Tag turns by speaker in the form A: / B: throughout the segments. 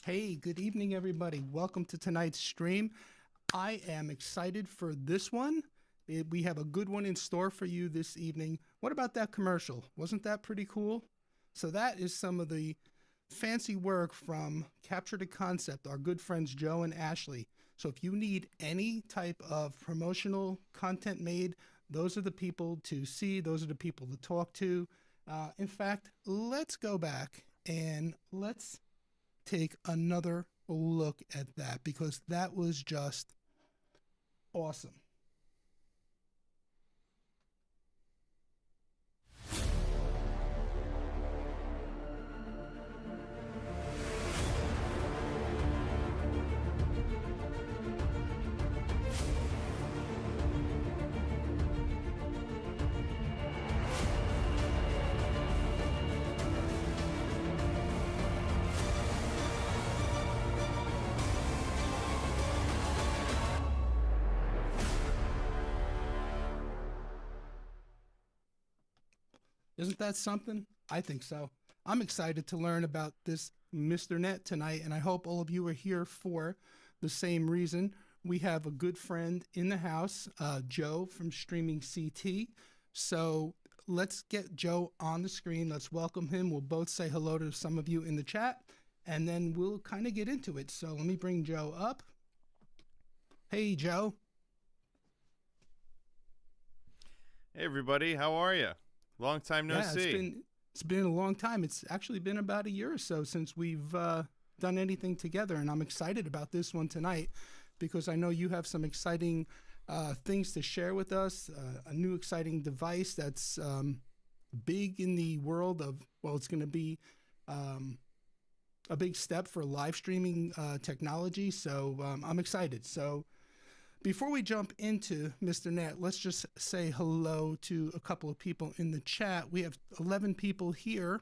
A: Hey, good evening, everybody. Welcome to tonight's stream. I am excited for this one. We have a good one in store for you this evening. What about that commercial? Wasn't that pretty cool? So that is some of the fancy work from Capture the Concept, our good friends Joe and Ashley. So if you need any type of promotional content made, those are the people to see. Those are the people to talk to. In fact, let's go back and let's take another look at that because that was just awesome. Isn't that something? I think so. I'm excited to learn about this Mr. Net tonight, and I hope all of you are here for the same reason. We have a good friend in the house, Joe from Streaming CT. So let's get Joe on the screen. Let's welcome him. We'll both say hello to some of you in the chat, and then we'll kind of get into it. So let me bring Joe up. Hey, Joe.
B: Hey, everybody. How are you? Long time no see.
A: It's been a long time. It's actually been about a year or so since we've done anything together, and I'm excited about this one tonight because I know you have some exciting things to share with us. A new exciting device that's big in the world of, well, it's going to be a big step for live streaming technology. So I'm excited. So before we jump into Mr. Net, let's just say hello to a couple of people in the chat. We have 11 people here.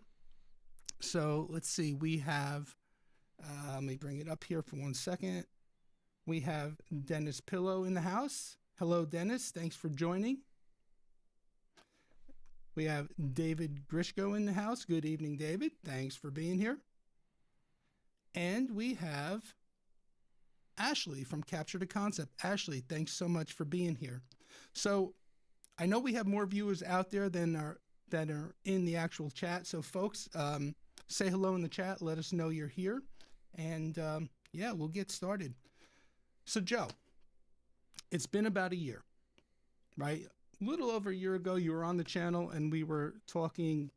A: So let's see. We have, let me bring it up here for 1 second. We have Dennis Pillow in the house. Hello, Dennis. Thanks for joining. We have David Grishko in the house. Good evening, David. Thanks for being here. And we have Ashley from Capture the Concept. Ashley, thanks so much for being here. So I know we have more viewers out there than are in the actual chat. So folks, say hello in the chat. Let us know you're here. And yeah, we'll get started. So Joe, it's been about a year, right? A little over a year ago, you were on the channel and we were talking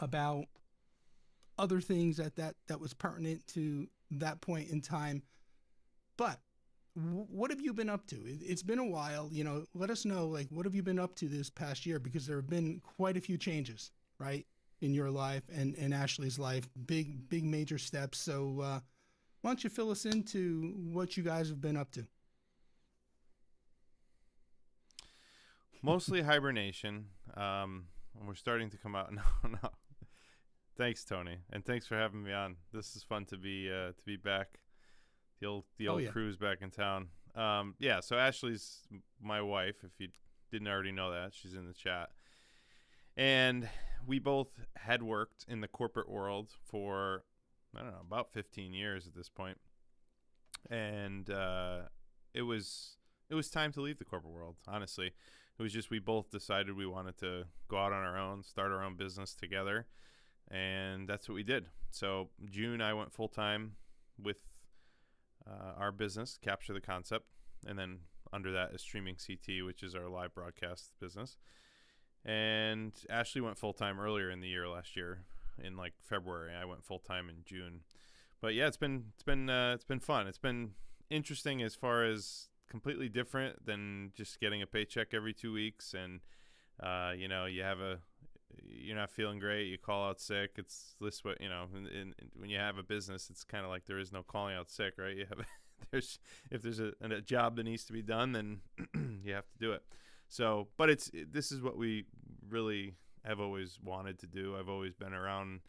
A: about other things that was pertinent to that point in time. But what have you been up to? It's been a while, you know, let us know, like, what have you been up to this past year? Because there have been quite a few changes, right, in your life and Ashley's life, big major steps. So why don't you fill us into what you guys have been up to?
B: Mostly hibernation. We're starting to come out. No. Thanks, Tony, and thanks for having me on. This is fun to be back. The old crew's back in town. Yeah, so Ashley's my wife, if you didn't already know that. She's in the chat. And we both had worked in the corporate world for, I don't know, about 15 years at this point. And it was time to leave the corporate world, honestly. It was just we both decided we wanted to go out on our own, start our own business together. And that's what we did. So June, I went full-time with our business, Capture the Concept, and then under that is Streaming CT, which is our live broadcast business. And Ashley went full-time earlier in the year last year, in like February. I went full-time in June. But yeah, it's been fun. It's been interesting as far as completely different than just getting a paycheck every 2 weeks, and you know, you're not feeling great, you call out sick. It's this way, you know, when you have a business, it's kind of like there is no calling out sick, right? You have if there's a job that needs to be done, then you have to do it. So, but this is what we really have always wanted to do. I've always been around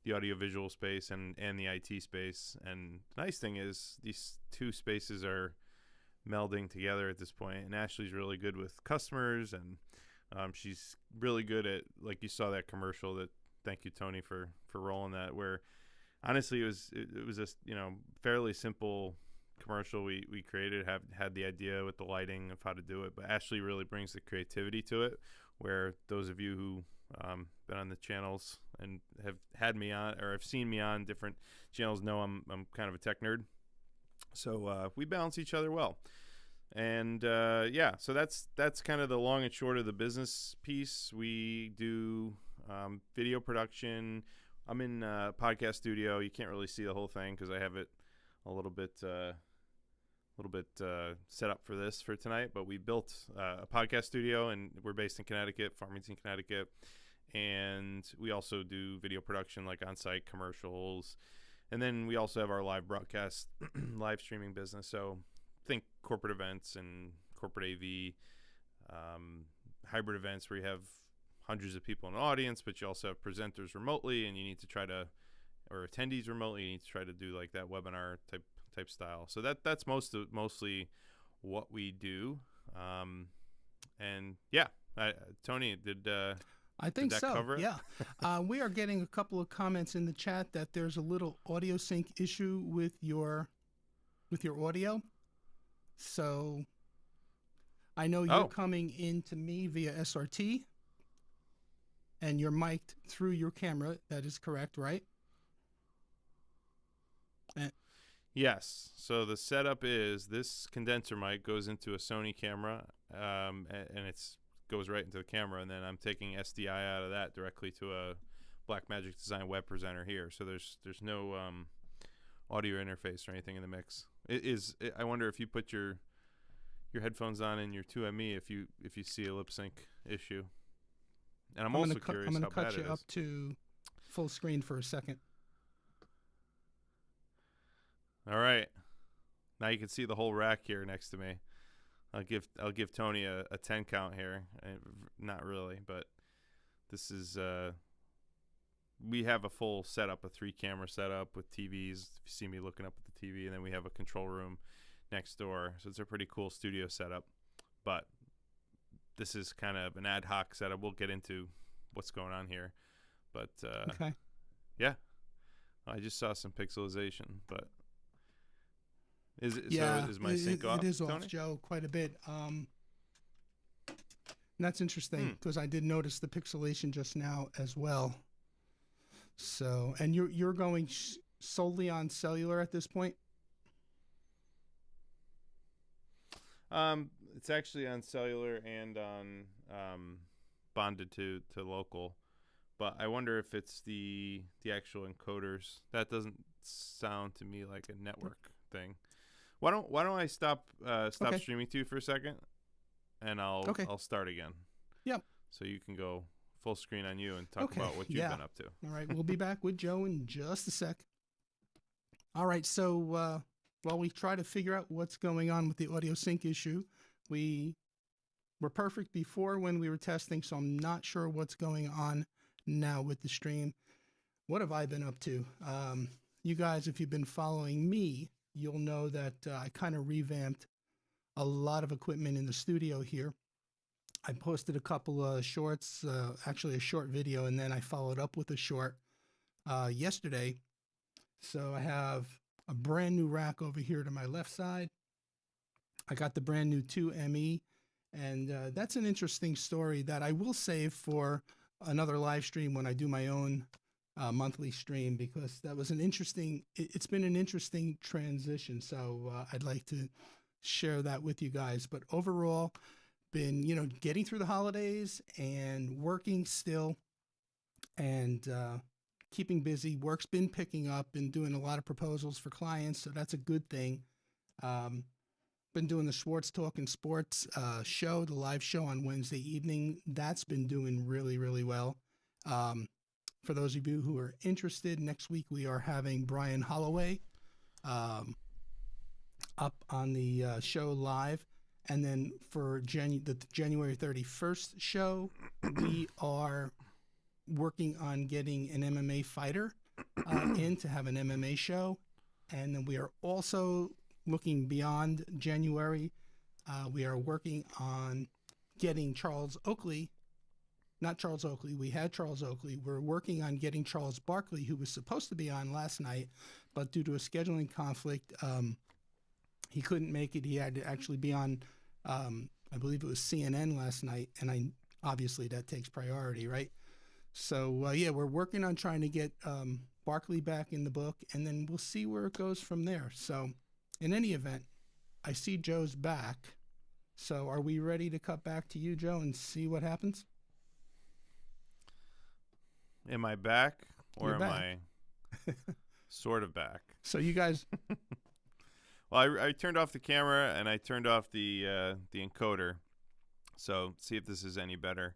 B: the audiovisual space and the IT space, and the nice thing is these two spaces are melding together at this point, and Ashley's really good with customers, and she's really good at, like you saw that commercial that, thank you, Tony, for rolling that, where honestly, it was a fairly simple commercial we created. Had the idea with the lighting of how to do it, but Ashley really brings the creativity to it. Where those of you who been on the channels and have had me on or have seen me on different channels know I'm kind of a tech nerd. So we balance each other well. And yeah, so that's kind of the long and short of the business piece. We do video production. I'm in a podcast studio. You can't really see the whole thing because I have it a little bit set up for this for tonight. But we built a podcast studio, and we're based in Connecticut, Farmington, Connecticut. And we also do video production, like on-site commercials. And then we also have our live broadcast, live streaming business. So think corporate events and corporate AV, hybrid events where you have hundreds of people in the audience, but you also have presenters remotely, and you need to try to, or attendees remotely, you need to try to do like that webinar type style. So that's mostly what we do. And yeah, Tony,
A: I think so.
B: Cover it?
A: Yeah. We are getting a couple of comments in the chat that there's a little audio sync issue with your audio. So I know you're coming into me via SRT, and you're mic'd through your camera. That is correct, right?
B: Yes. So the setup is this condenser mic goes into a Sony camera, and it's goes right into the camera, and then I'm taking SDI out of that directly to a Blackmagic Design web presenter here. So there's no audio interface or anything in the mix. I wonder if you put your headphones on in your 2ME if you see a lip sync issue. And I'm also curious how bad it is. I'm going to cut you
A: up to full screen for a second.
B: All right. Now you can see the whole rack here next to me. I'll give Tony a 10 count here. Not really, but this is we have a full setup, a 3-camera setup with TVs. If you see me looking up at the TV, and then we have a control room next door. So it's a pretty cool studio setup. But this is kind of an ad hoc setup. We'll get into what's going on here. But
A: okay.
B: Yeah. I just saw some pixelization, but is my sync off?
A: It is
B: Tony?
A: off, Joe, quite a bit. And that's interesting because I did notice the pixelation just now as well. So, and you're going solely on cellular at this point?
B: It's actually on cellular and on bonded to local, but I wonder if it's the actual encoders. That doesn't sound to me like a network thing. Why don't I stop streaming to you for a second, and I'll start again.
A: Yep.
B: So you can go full screen on you and talk about what you've been up to.
A: All right, we'll be back with Joe in just a sec. All right, so while we try to figure out what's going on with the audio sync issue, we were perfect before when we were testing, so I'm not sure what's going on now with the stream. What have I been up to? You guys, if you've been following me, you'll know that I kind of revamped a lot of equipment in the studio here. I posted a couple of shorts, actually a short video, and then I followed up with a short yesterday. So I have a brand new rack over here to my left side. I got the brand new 2ME, and that's an interesting story that I will save for another live stream when I do my own monthly stream, because that was an interesting, it's been an interesting transition. So I'd like to share that with you guys. But overall, been, getting through the holidays and working still and keeping busy. Work's been picking up, been doing a lot of proposals for clients, so that's a good thing. Been doing the Schwartz Talking Sports show, the live show on Wednesday evening. That's been doing really, really well. For those of you who are interested, next week we are having Brian Holloway up on the show live. And then for the January 31st show, we are working on getting an MMA fighter in to have an MMA show. And then we are also looking beyond January. We are working on getting Charles Oakley not Charles Oakley. We had Charles Oakley. We're working on getting Charles Barkley, who was supposed to be on last night, but due to a scheduling conflict, he couldn't make it. He had to actually be on, I believe it was CNN last night, and obviously that takes priority, right? So, yeah, we're working on trying to get Barkley back in the book, and then we'll see where it goes from there. So, in any event, I see Joe's back. So, are we ready to cut back to you, Joe, and see what happens?
B: Am I back, or
A: You're
B: am
A: back.
B: I sort of back?
A: So, you guys...
B: Well, I turned off the camera, and I turned off the encoder. So, see if this is any better.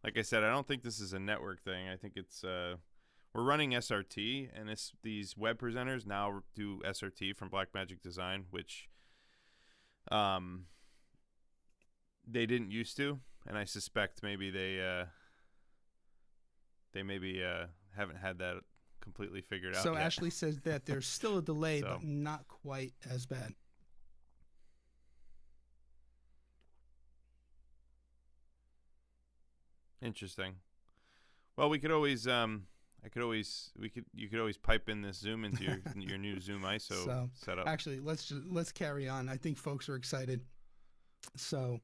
B: Like I said, I don't think this is a network thing. I think it's we're running SRT, and these web presenters now do SRT from Blackmagic Design, which they didn't used to, and I suspect maybe they maybe haven't had that completely figured out
A: So
B: yet.
A: Ashley says that there's still a delay,
B: So.
A: but not quite as bad.
B: Interesting. Well, we could always you could always pipe in this Zoom into your new Zoom ISO setup.
A: Actually, let's carry on. I think folks are excited. So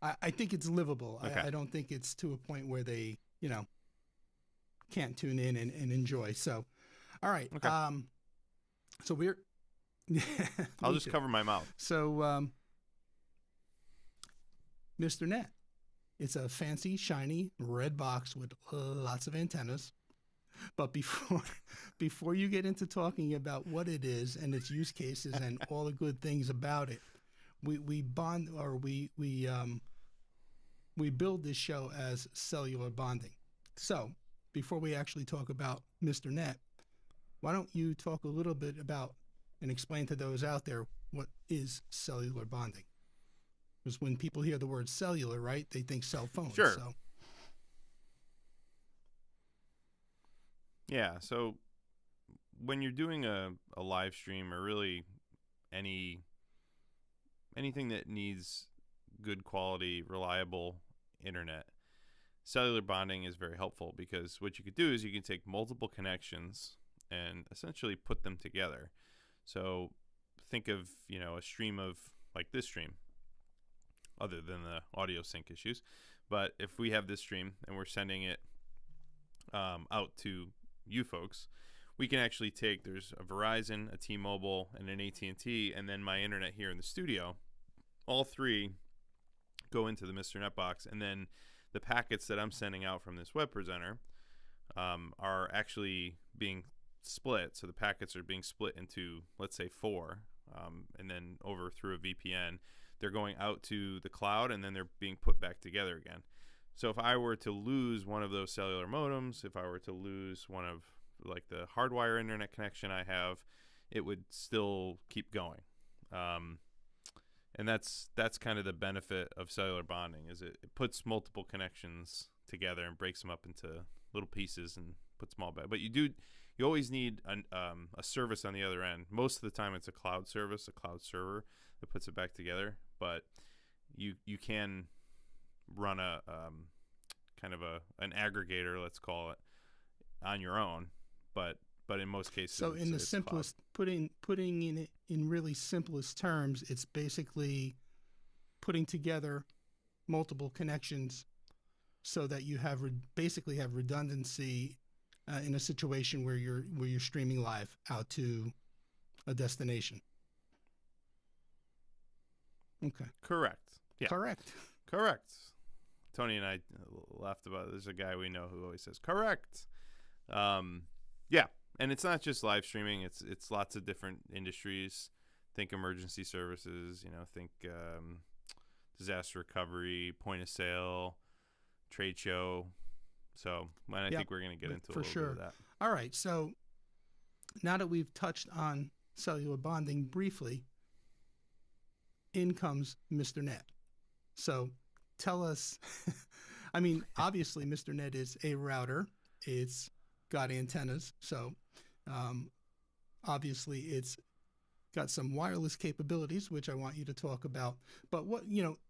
A: I think it's livable.
B: Okay.
A: I don't think it's to a point where they, can't tune in and enjoy. So, all right.
B: Okay.
A: So we're
B: I'll just cover my mouth.
A: So Mr. Net. It's a fancy, shiny red box with lots of antennas. But before you get into talking about what it is and its use cases and all the good things about it, we build this show as cellular bonding. So before we actually talk about Mr. Net, why don't you talk a little bit about and explain to those out there what is cellular bonding? Because when people hear the word cellular, right, they think cell phone.
B: Sure.
A: So.
B: Yeah. So when you're doing a live stream, or really anything that needs good quality, reliable internet, cellular bonding is very helpful, because what you could do is you can take multiple connections and essentially put them together. So think of, a stream of like this stream, other than the audio sync issues. But if we have this stream and we're sending it out to you folks, we can actually take, there's a Verizon, a T-Mobile, and an AT&T, and then my internet here in the studio. All three go into the Mr. Net box, and then the packets that I'm sending out from this web presenter are actually being split. So the packets are being split into, let's say, 4, and then over through a VPN. They're going out to the cloud, and then they're being put back together again. So if I were to lose one of those cellular modems, if I were to lose one of like the hardwire internet connection I have, it would still keep going. And that's kind of the benefit of cellular bonding, is it puts multiple connections together and breaks them up into little pieces and puts them all back. But you always need a service on the other end. Most of the time it's a cloud service, a cloud server that puts it back together. But you can run a kind of an aggregator, let's call it, on your own. But in most cases,
A: so in the simplest, putting in really simplest terms, it's basically putting together multiple connections so that you basically have redundancy in a situation where you're streaming live out to a destination. Okay.
B: Correct. Yeah.
A: Correct.
B: Tony and I laughed about it. There's a guy we know who always says correct. Yeah, and it's not just live streaming. It's lots of different industries. Think emergency services. Think disaster recovery, point of sale, trade show. So, I think we're going to get into a little bit of that.
A: All right. So now that we've touched on cellular bonding briefly, in comes Mr. Net. So tell us, I mean, obviously Mr. Net is a router. It's got antennas. So obviously it's got some wireless capabilities, which I want you to talk about. But what,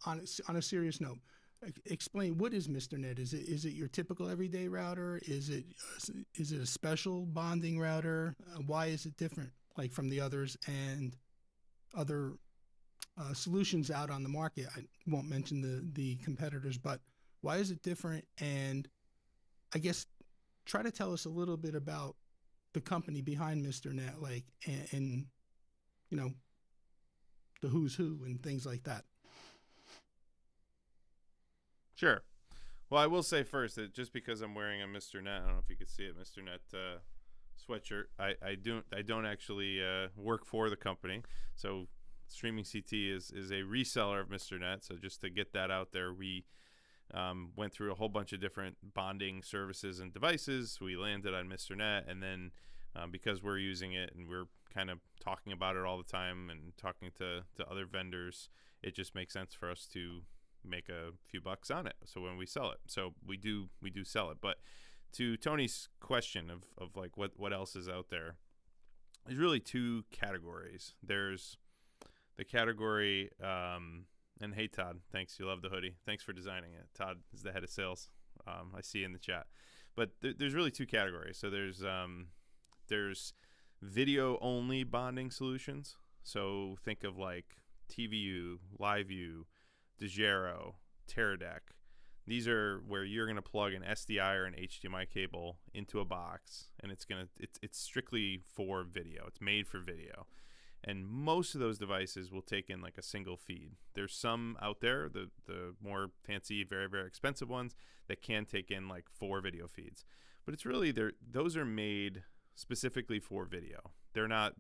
A: on a serious note, explain, what is Mr. Net? Is it your typical everyday router? Is it a special bonding router? Why is it different, like from the others and other solutions out on the market? I won't mention the competitors, but why is it different? And I guess try to tell us a little bit about the company behind Mr. Net, like and you know the who's who and things like that.
B: Sure. Well, I will say first that just because I'm wearing a Mr. Net, I don't know if you could see it, Mr. Net sweatshirt. I don't actually work for the company. So Streaming CT is a reseller of Mr. Net. So just to get that out there, we went through a whole bunch of different bonding services and devices. We landed on Mr. Net, and then because we're using it and we're kind of talking about it all the time and talking to other vendors, it just makes sense for us to make a few bucks on it. So when we sell it, so we do sell it. But to Tony's question of like what else is out there, there's really two categories. There's the category, and hey Todd, thanks, you love the hoodie. Thanks for designing it. Todd is the head of sales. I see in the chat. But there's really two categories. So there's video only bonding solutions. So think of like TVU, LiveView, Degero, Teradek. These are where you're going to plug an SDI or an HDMI cable into a box, and it's strictly for video. It's made for video. And most of those devices will take in like a single feed. There's some out there, the more fancy, very, very expensive ones, that can take in like 4 video feeds. But it's really, those are made specifically for video. They're not,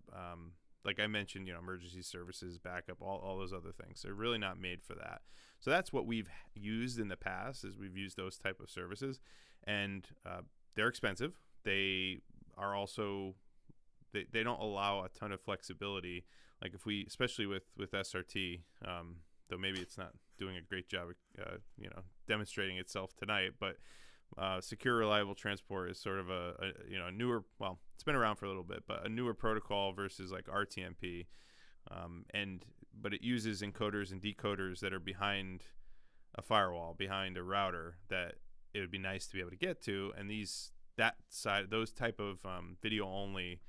B: like I mentioned, emergency services, backup, all those other things. They're really not made for that. So that's what we've used in the past, is we've used those type of services. And they're expensive. They are also... They don't allow a ton of flexibility. Like if we, especially with SRT, though maybe it's not doing a great job, demonstrating itself tonight. But secure, reliable transport is sort of a newer. Well, it's been around for a little bit, but a newer protocol versus like RTMP, but it uses encoders and decoders that are behind a firewall, behind a router that it would be nice to be able to get to. And those type of video only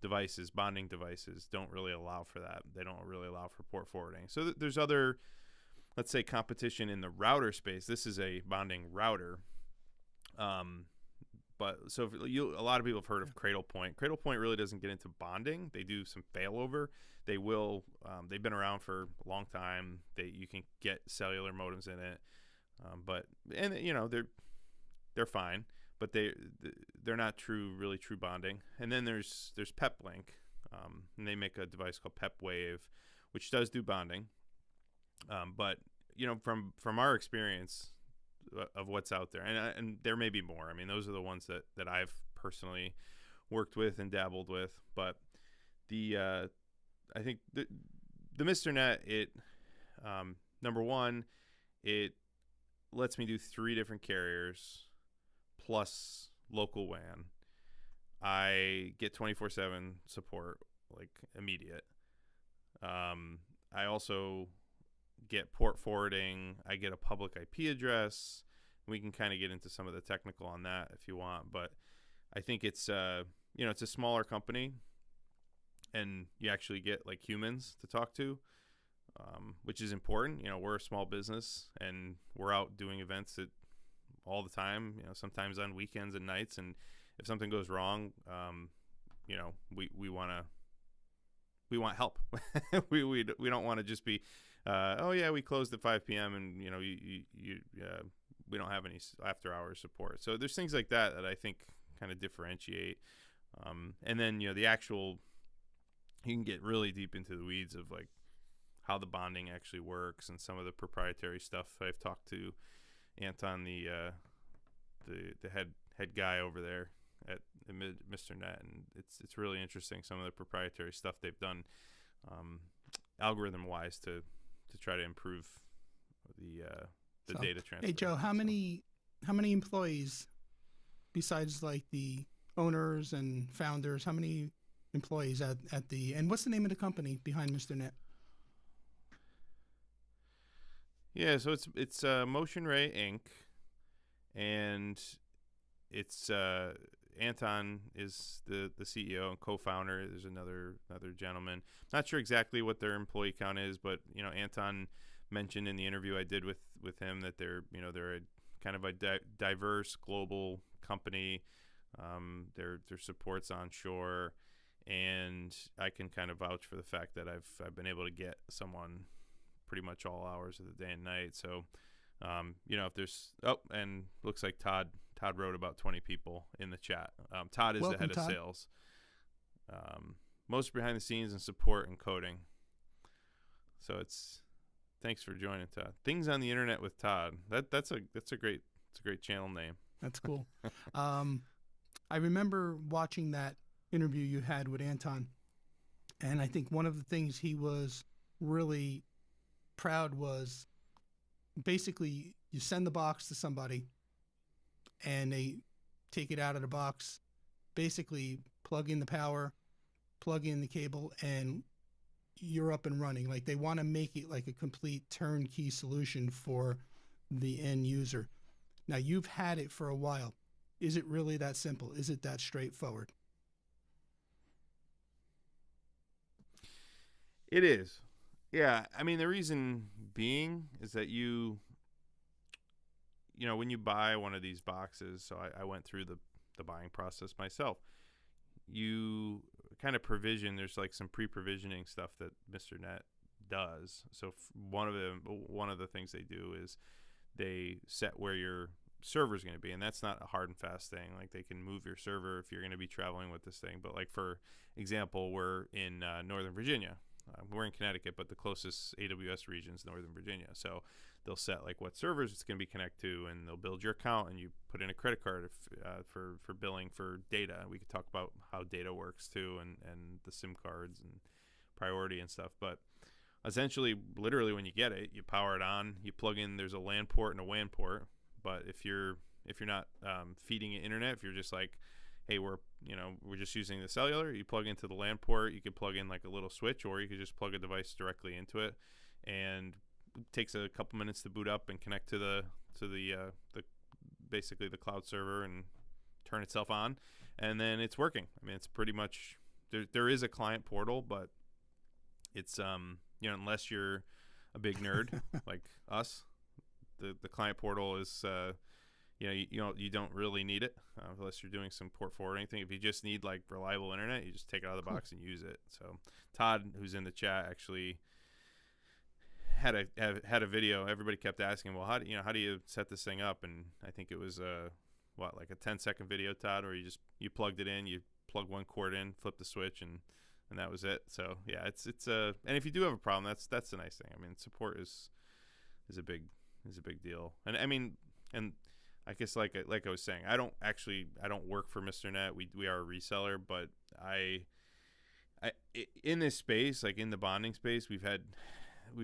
B: devices, bonding devices, don't really allow for that. They don't really allow for port forwarding. So there's other, let's say, competition in the router space. This is a bonding router. But so a lot of people have heard of Cradlepoint. Cradlepoint really doesn't get into bonding. They do some failover. They've been around for a long time. You can get cellular modems in it. They're fine. But they're not really true bonding. And then there's PepLink, and they make a device called PepWave, which does do bonding. But from our experience of what's out there, and there may be more. I mean, those are the ones that I've personally worked with and dabbled with. But I think the Mr. Net, number one, it lets me do 3 different carriers plus local WAN. I get 24/7 support, like immediate. I also get port forwarding. I get a public IP address. We can kind of get into some of the technical on that if you want, but I think it's it's a smaller company, and you actually get like humans to talk to, which is important. We're a small business, and we're out doing events all the time, sometimes on weekends and nights. And if something goes wrong, we want help. we don't want to just be, we closed at 5 p.m. and we don't have any after hours support. So there's things like that I think kind of differentiate. And then the actual, you can get really deep into the weeds of like how the bonding actually works and some of the proprietary stuff. I've talked to Anton, the head guy over there at Mr. Net, and it's really interesting, some of the proprietary stuff they've done, algorithm wise, to try to improve the data transfer.
A: Hey Joe, how many employees, besides like the owners and founders, how many employees and what's the name of the company behind Mr. Net?
B: Yeah, so it's Motion Ray Inc. and it's Anton is the CEO and co-founder. There's another gentleman. Not sure exactly what their employee count is, but Anton mentioned in the interview I did with him that they're a kind of a diverse global company. Their support's onshore, and I can kind of vouch for the fact that I've been able to get someone pretty much all hours of the day and night. So, if there's and looks like Todd wrote about 20 people in the chat. Todd is
A: Welcome,
B: the head
A: Todd.
B: of sales. Most behind the scenes and support and coding. So thanks for joining, Todd. Things on the internet with Todd. That's a great channel name.
A: That's cool. I remember watching that interview you had with Anton, and I think one of the things he was really proud was basically you send the box to somebody and they take it out of the box, basically plug in the power, plug in the cable, and you're up and running. Like, they want to make it like a complete turnkey solution for the end user. Now, you've had it for a while. Is it really that simple? Is it that straightforward?
B: It is. Yeah, I mean, the reason being is that when you buy one of these boxes, so I went through the buying process myself. You kind of provision. There's like some pre-provisioning stuff that Mr. Net does. So one of the things they do is they set where your server is going to be, and that's not a hard and fast thing. Like, they can move your server if you're going to be traveling with this thing. But like, for example, we're in Northern Virginia. We're in Connecticut, but the closest AWS region is Northern Virginia. So they'll set like what servers it's going to be connected to, and they'll build your account, and you put in a credit card for billing for data. We could talk about how data works too, and the SIM cards and priority and stuff. But essentially, literally, when you get it, you power it on, you plug in. There's a LAN port and a WAN port. But if you're not feeding it internet, if you're just like, hey, we're just using the cellular, you plug into the LAN port. You could plug in like a little switch, or you could just plug a device directly into it, and it takes a couple minutes to boot up and connect to the basically the cloud server and turn itself on, and then it's working. I mean, it's pretty much there is a client portal, but it's unless you're a big nerd like us, the client portal is you don't really need it unless you're doing some port forward or anything. If you just need like reliable internet, you just take it out of the box and use it. So Todd, who's in the chat, actually had a video. Everybody kept asking, well, how do you set this thing up? And I think it was like a 10-second video, Todd, where you plugged it in, you plug one cord in, flip the switch, and that was it. So yeah, it's and if you do have a problem, that's the nice thing. I mean, support is a big deal. And I mean, and I guess like I was saying, I don't work for Mr. Net. We are a reseller, but I in this space, like in the bonding space, we've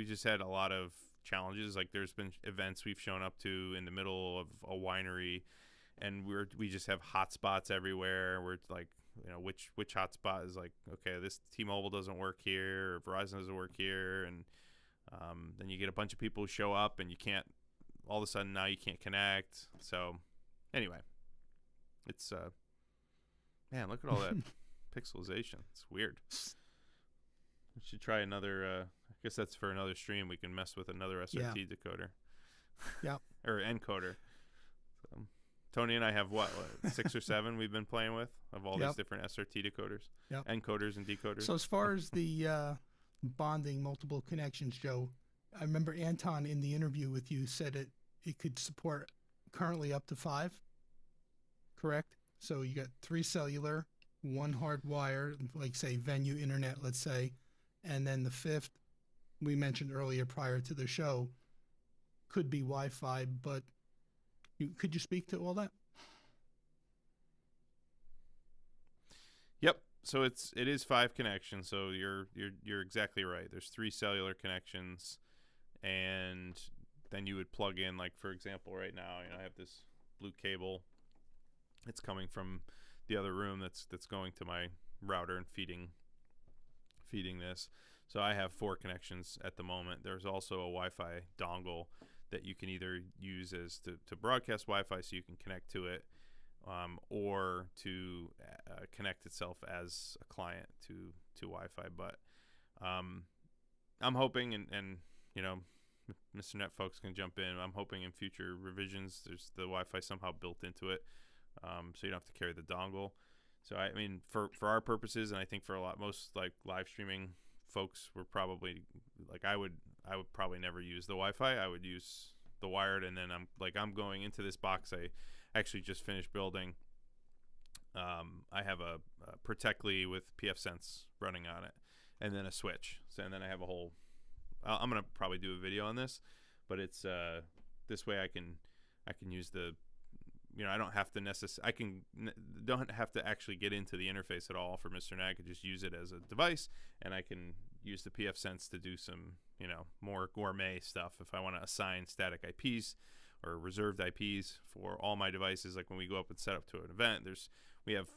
B: just had a lot of challenges. Like, there's been events we've shown up to in the middle of a winery, and we just have hotspots everywhere. We're like, which hotspot is like, okay, this T-Mobile doesn't work here, or Verizon doesn't work here, and then you get a bunch of people who show up, and you can't. All of a sudden now you can't connect. So anyway, it's man, look at all that pixelization. It's weird. We should try another. I guess that's for another stream. We can mess with another SRT decoder.
A: Yeah.
B: Or encoder. So, Tony and I have what 6 or 7 we've been playing with of all these different SRT decoders, encoders and decoders.
A: So as far as the bonding multiple connections, Joe, I remember Anton in the interview with you said it could support currently up to 5, correct? So you got 3 cellular, 1 hardwire, like say venue internet, let's say, and then the 5th we mentioned earlier prior to the show could be Wi-Fi. But could you speak to all that?
B: Yep. So it is 5 connections. So you're exactly right. There's 3 cellular connections. And then you would plug in, like, for example, right now, I have this blue cable. It's coming from the other room that's going to my router and feeding this. So I have 4 connections at the moment. There's also a Wi-Fi dongle that you can either use as to broadcast Wi-Fi so you can connect to it, or to connect itself as a client to Wi-Fi. But I'm hoping, and you know, Mr. Net folks can jump in. I'm hoping in future revisions there's the Wi-Fi somehow built into it, so you don't have to carry the dongle. So I mean, for our purposes, and I think for most like live streaming folks, we're probably like I would probably never use the Wi-Fi. I would use the wired, and then I'm going into this box I actually just finished building. I have a Protectly with PFSense running on it, and then a switch. So and then I have a whole. I'm gonna probably do a video on this, but it's this way I can use the. I don't have to don't have to actually get into the interface at all for Mr. Nat. I could just use it as a device, and I can use the PFSense to do some, more gourmet stuff. If I want to assign static IPs or reserved IPs for all my devices, like when we go up and set up to an event, we have,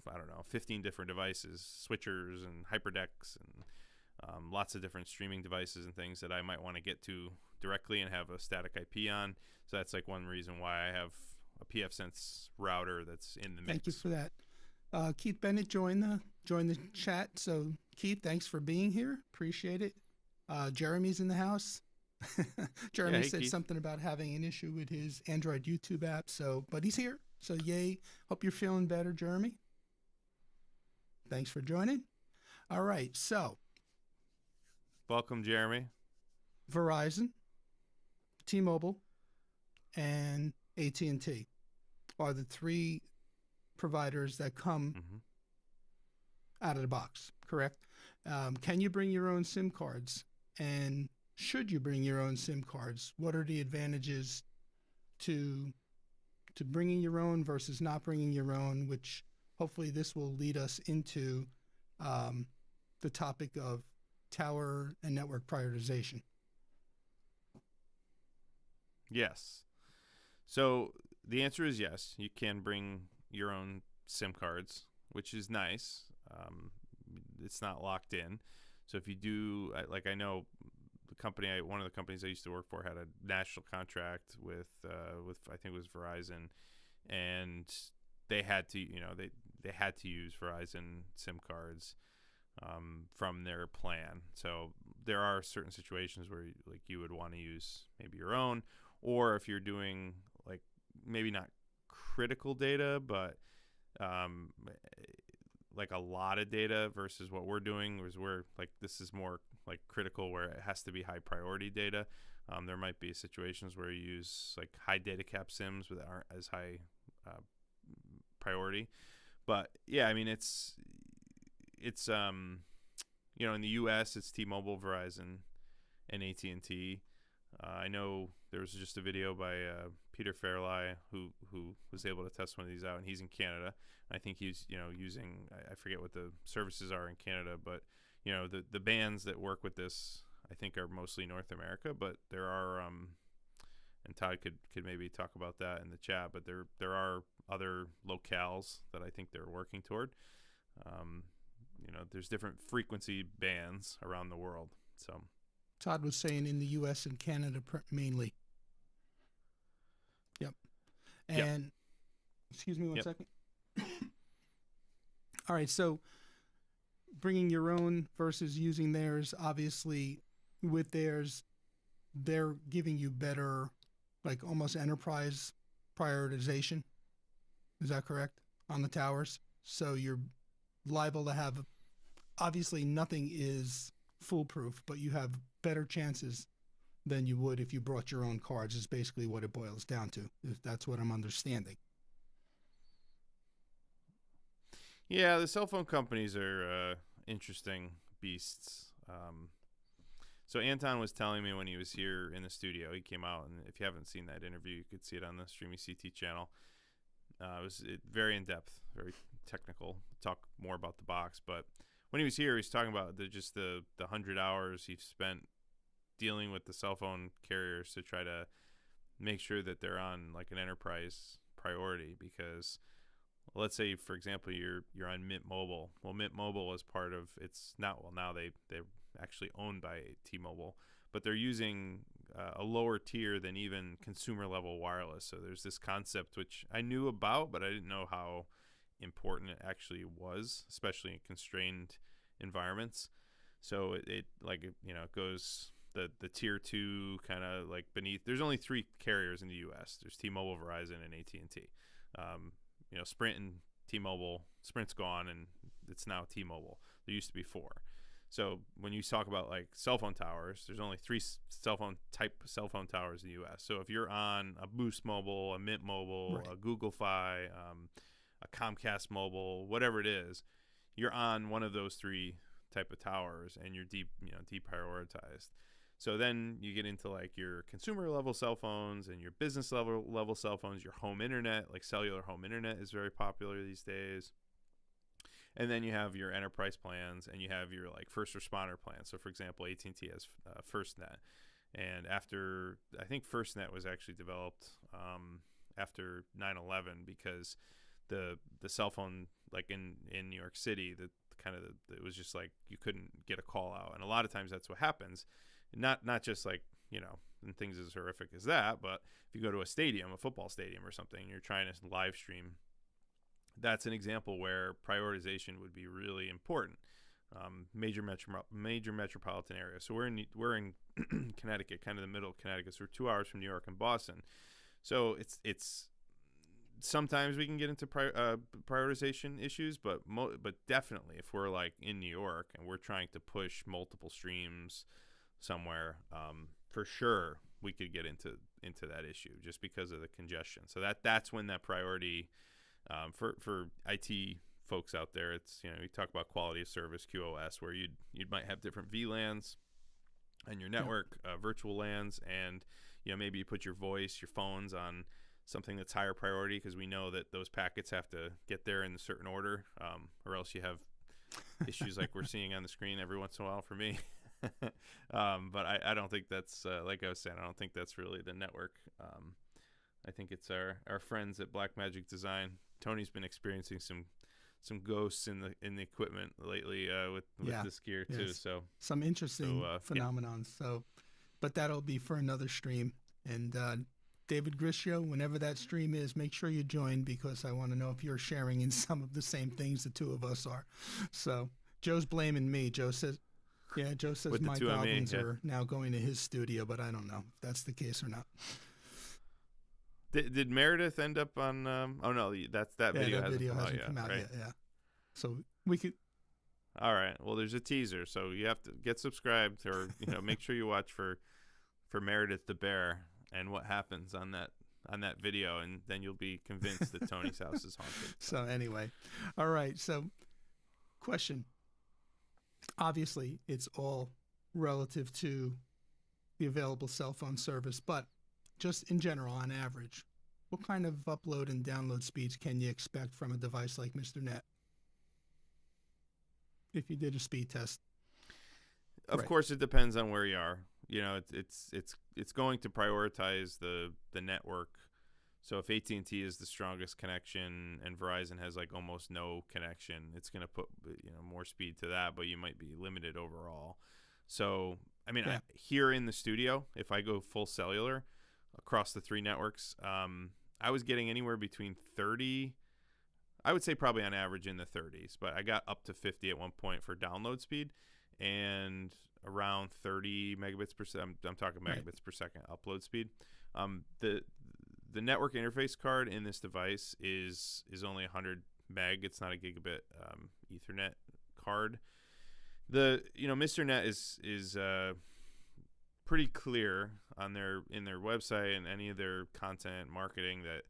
B: 15 different devices, switchers and hyperdecks and lots of different streaming devices and things that I might want to get to directly and have a static IP on. So that's like one reason why I have a PFSense router that's in the mix.
A: Thank you for that. Keith Bennett joined the chat. So Keith, thanks for being here. Appreciate it. Jeremy's in the house. Jeremy said
B: Keith.
A: Something about having an issue with his Android YouTube app. But he's here. So yay. Hope you're feeling better, Jeremy. Thanks for joining. All right. So
B: welcome, Jeremy.
A: Verizon, T-Mobile, and AT&T are the 3 providers that come out of the box, correct? Can you bring your own SIM cards? And should you bring your own SIM cards? What are the advantages to bringing your own versus not bringing your own, which hopefully this will lead us into the topic of tower and network prioritization.
B: Yes. So the answer is yes. You can bring your own SIM cards, which is nice. It's not locked in. So if you do, I know one of the companies I used to work for had a national contract with I think it was Verizon, and they had to they had to use Verizon SIM cards from their plan. So there are certain situations where you would want to use maybe your own, or if you're doing maybe not critical data, but like a lot of data versus what we're doing, is where this is more critical, where it has to be high priority data. There might be situations where you use high data cap SIMs that aren't as high priority. But yeah, I mean it's in the US it's T-Mobile, Verizon, and AT&T. I know there was just a video by Peter Fairlie who was able to test one of these out, and he's in Canada. I think he's using, I forget what the services are in Canada, but the bands that work with this I think are mostly North America, but there are and Todd could maybe talk about that in the chat, but there are other locales that I think they're working toward. There's different frequency bands around the world. So
A: Todd was saying in the U.S. and Canada mainly. Yep. And excuse me one second. All right. So bringing your own versus using theirs, obviously with theirs, they're giving you better, almost enterprise prioritization. Is that correct? On the towers. So you're liable to have, obviously nothing is foolproof, but you have better chances than you would if you brought your own cards, is basically what it boils down to, if that's what I'm understanding.
B: Yeah, the cell phone companies are interesting beasts. So Anton was telling me when he was here in the studio, he came out, and if you haven't seen that interview, you could see it on the Streamy CT channel. It was very in-depth, very technical, talk more about the box, but when he was here, he was talking about the 100 hours he spent dealing with the cell phone carriers to try to make sure that they're on an enterprise priority. Because let's say, for example, you're on Mint Mobile. Well, Mint Mobile is part of, it's not, well, now they actually owned by T-Mobile, but they're using a lower tier than even consumer level wireless. So there's this concept which I knew about, but I didn't know how important it actually was, especially in constrained environments. So it like, you know, it goes the tier 2 kind of like beneath. There's only 3 carriers in the US. There's T-Mobile, Verizon, and AT&T. You know, Sprint and T-Mobile, Sprint's gone and it's now T-Mobile. There used to be 4. So when you talk about like cell phone towers, there's only 3 cell phone towers in the US. So if you're on a Boost Mobile, a Mint Mobile,
A: Right.
B: a Google Fi, a Comcast Mobile, whatever it is, you're on one of those 3 type of towers and you're deprioritized. So then you get into like your consumer level cell phones and your business level cell phones, your home internet, like cellular home internet is very popular these days. And then you have your enterprise plans and you have your like first responder plans. So for example, AT&T has FirstNet. And after, I think FirstNet was actually developed after 9/11 because the cell phone, like in New York City, it was just like you couldn't get a call out. And a lot of times that's what happens. Not just like, you know, and things as horrific as that, but if you go to a stadium, a football stadium or something, and you're trying to live stream, that's an example where prioritization would be really important. Major metropolitan area. So we're in Connecticut, kind of the middle of Connecticut. So we're 2 hours from New York and Boston. So it's sometimes we can get into prioritization issues, but definitely if we're like in New York and we're trying to push multiple streams somewhere, for sure we could get into that issue just because of the congestion. So that's when that priority for IT folks out there, it's, you know, we talk about quality of service, QoS, where you might have different VLANs and your network, virtual LANs, and, you know, maybe you put your voice, your phones on something that's higher priority because we know that those packets have to get there in a certain order, or else you have issues like we're seeing on the screen every once in a while for me. But I don't think that's like I was saying, I don't think that's really the network. I think it's our friends at Blackmagic Design. Tony's been experiencing some ghosts in the equipment lately with this gear too.
A: Yes.
B: So
A: some interesting phenomenons. So, but that'll be for another stream. And David Grishio, whenever that stream is, make sure you join because I want to know if you're sharing in some of the same things the two of us are. So Joe's blaming me. Joe says my goblins are now going to his studio, but I don't know if that's the case or not.
B: Did Meredith end up on? Oh no, that video hasn't come out yet.
A: Yeah, so we could.
B: All right. Well, there's a teaser, so you have to get subscribed, or make sure you watch for Meredith the bear and what happens on that video, and then you'll be convinced that Tony's house is haunted.
A: So anyway, all right. So, question. Obviously, it's all relative to the available cell phone service, but just in general, on average, what kind of upload and download speeds can you expect from a device like Mr. Net? If you did a speed test.
B: Of course, it depends on where you are. You know, it's going to prioritize the network. So if AT&T is the strongest connection and Verizon has like almost no connection, it's going to put more speed to that, but you might be limited overall. So I mean, here in the studio, if I go full cellular across the 3 networks, I was getting anywhere between 30, I would say probably on average in the 30s, but I got up to 50 at one point for download speed and around 30 megabits per second. I'm talking megabits per second upload speed. The network interface card in this device is only 100 meg. It's not a gigabit Ethernet card. Mr. Net is pretty clear on in their website and any of their content marketing that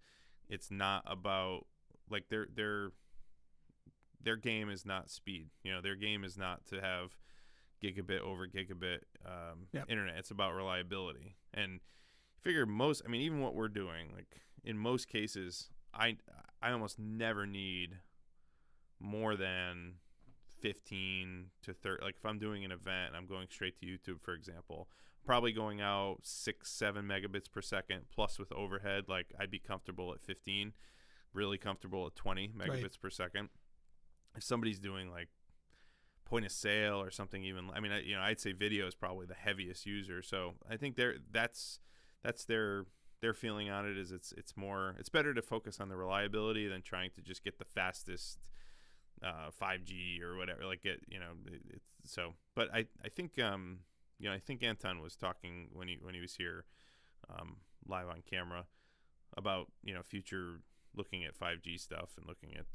B: it's not about like their game is not speed. Their game is not to have gigabit over gigabit internet. It's about reliability. And figure even what we're doing, like in most cases, I almost never need more than 15 to 30. Like if I'm doing an event and I'm going straight to YouTube, for example, probably going out 6-7 megabits per second plus with overhead. Like I'd be comfortable at 15, really comfortable at 20 megabits per second. If somebody's doing like point of sale or something. Even, I mean, I'd say video is probably the heaviest user. So I think that's their feeling on it is it's better to focus on the reliability than trying to just get the fastest 5G or whatever. Like but I think I think Anton was talking when he was here live on camera about future looking at 5G stuff and looking at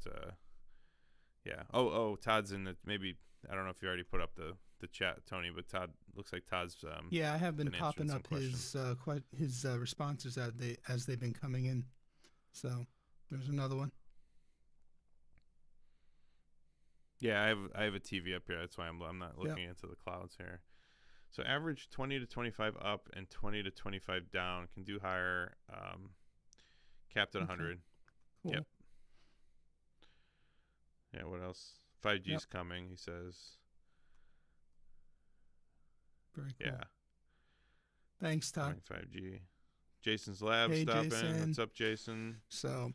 B: Todd's in the, maybe I don't know if you already put up the chat, Tony, but Todd, looks like Todd's
A: I have been popping up his responses as they've been coming in. So there's another one.
B: Yeah, I have a TV up here. That's why I'm not looking into the clouds here. So average 20 to 25 up and 20 to 25 down. Can do higher. Capped at 100.
A: Cool.
B: Yep. Yeah, what else? 5G's coming, he says.
A: Very cool.
B: Yeah.
A: Thanks, Todd.
B: 5G. Jason's Lab
A: Hey,
B: stopping.
A: Jason.
B: What's up, Jason?
A: So,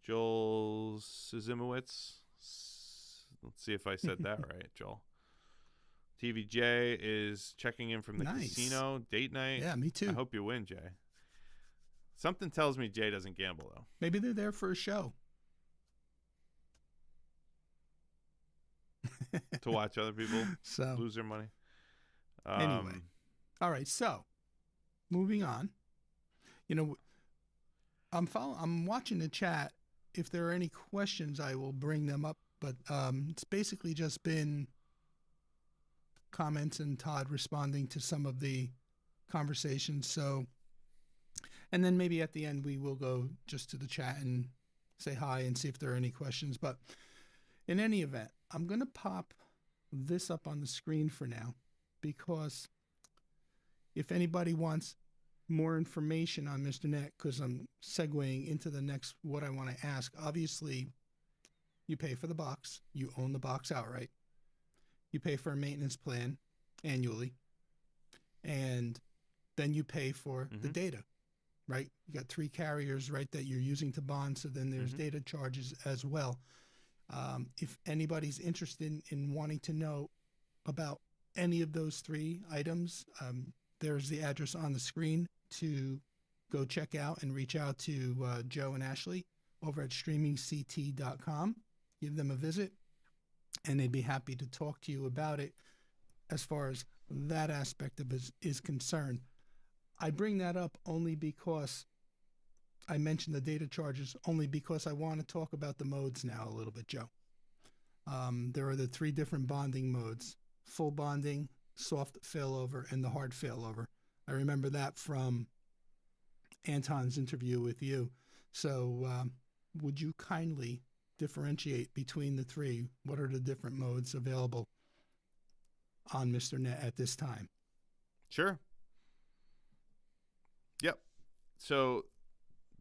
B: Joel Szymowicz. Let's see if I said that right, Joel. TVJ is checking in from the casino. Date night.
A: Yeah, me too.
B: I hope you win, Jay. Something tells me Jay doesn't gamble, though.
A: Maybe they're there for a show.
B: To watch other people lose their money.
A: Anyway. All right, so moving on. I'm watching the chat. If there are any questions, I will bring them up. But it's basically just been comments and Todd responding to some of the conversations. So, and then maybe at the end we will go just to the chat and say hi and see if there are any questions. But in any event, I'm going to pop this up on the screen for now, because if anybody wants more information on Mr. Net, because I'm segueing into the next what I want to ask. Obviously, you pay for the box. You own the box outright. You pay for a maintenance plan annually. And then you pay for the data, right? You got 3 carriers, right, that you're using to bond. So then there's data charges as well. If anybody's interested in wanting to know about any of those 3 items, there's the address on the screen to go check out and reach out to Joe and Ashley over at streamingct.com. Give them a visit, and they'd be happy to talk to you about it as far as that aspect of it is concerned. I bring that up only because I mentioned the data charges, only because I want to talk about the modes now a little bit, Joe. There are the 3 different bonding modes: full bonding, soft failover, and the hard failover. I remember that from Anton's interview with you. So would you kindly differentiate between the 3? What are the different modes available on Mr. Net at this time?
B: Sure. Yep. So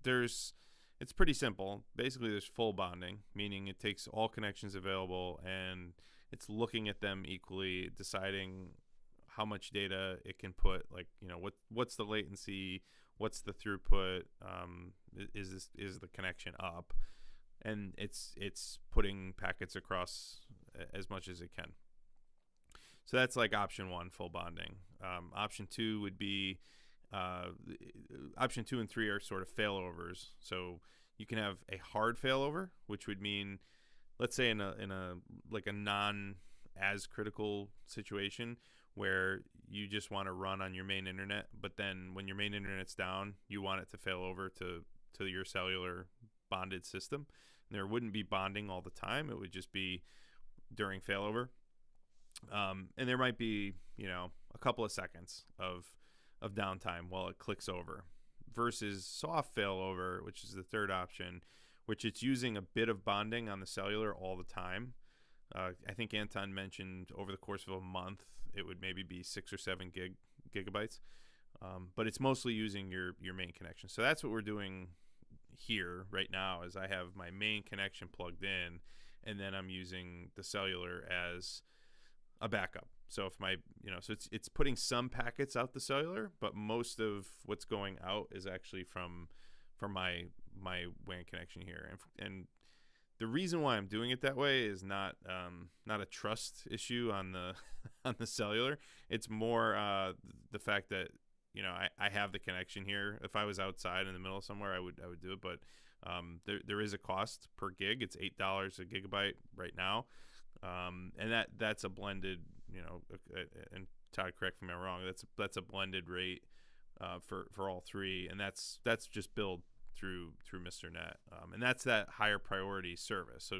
B: it's pretty simple. Basically, there's full bonding, meaning it takes all connections available and it's looking at them equally, deciding how much data it can put, like, what's the latency, what's the throughput, is the connection up, and it's putting packets across as much as it can. So that's like option 1, full bonding. Option 2 would be option 2 and 3 are sort of failovers. So you can have a hard failover, which would mean, let's say in a like a non as critical situation where you just want to run on your main internet, but then when your main internet's down, you want it to fail over to your cellular bonded system. And there wouldn't be bonding all the time. It would just be during failover. And there might be, a couple of seconds of downtime while it clicks over, versus soft failover, which is the third option, which it's using a bit of bonding on the cellular all the time. I think Anton mentioned over the course of a month, it would maybe be 6 or 7 gigabytes. But it's mostly using your main connection. So that's what we're doing here right now, is I have my main connection plugged in, and then I'm using the cellular as a backup. So if so it's putting some packets out the cellular, but most of what's going out is actually from my WAN connection here. And the reason why I'm doing it that way is not a trust issue on the on the cellular. It's more the fact that I have the connection here. If I was outside in the middle of somewhere, I would do it. But there is a cost per gig. It's $8 a gigabyte right now, and that's a blended. And Todd, correct me if I'm wrong. That's a blended rate for all three, and that's just billed through Mr. Net, and that's that higher priority service.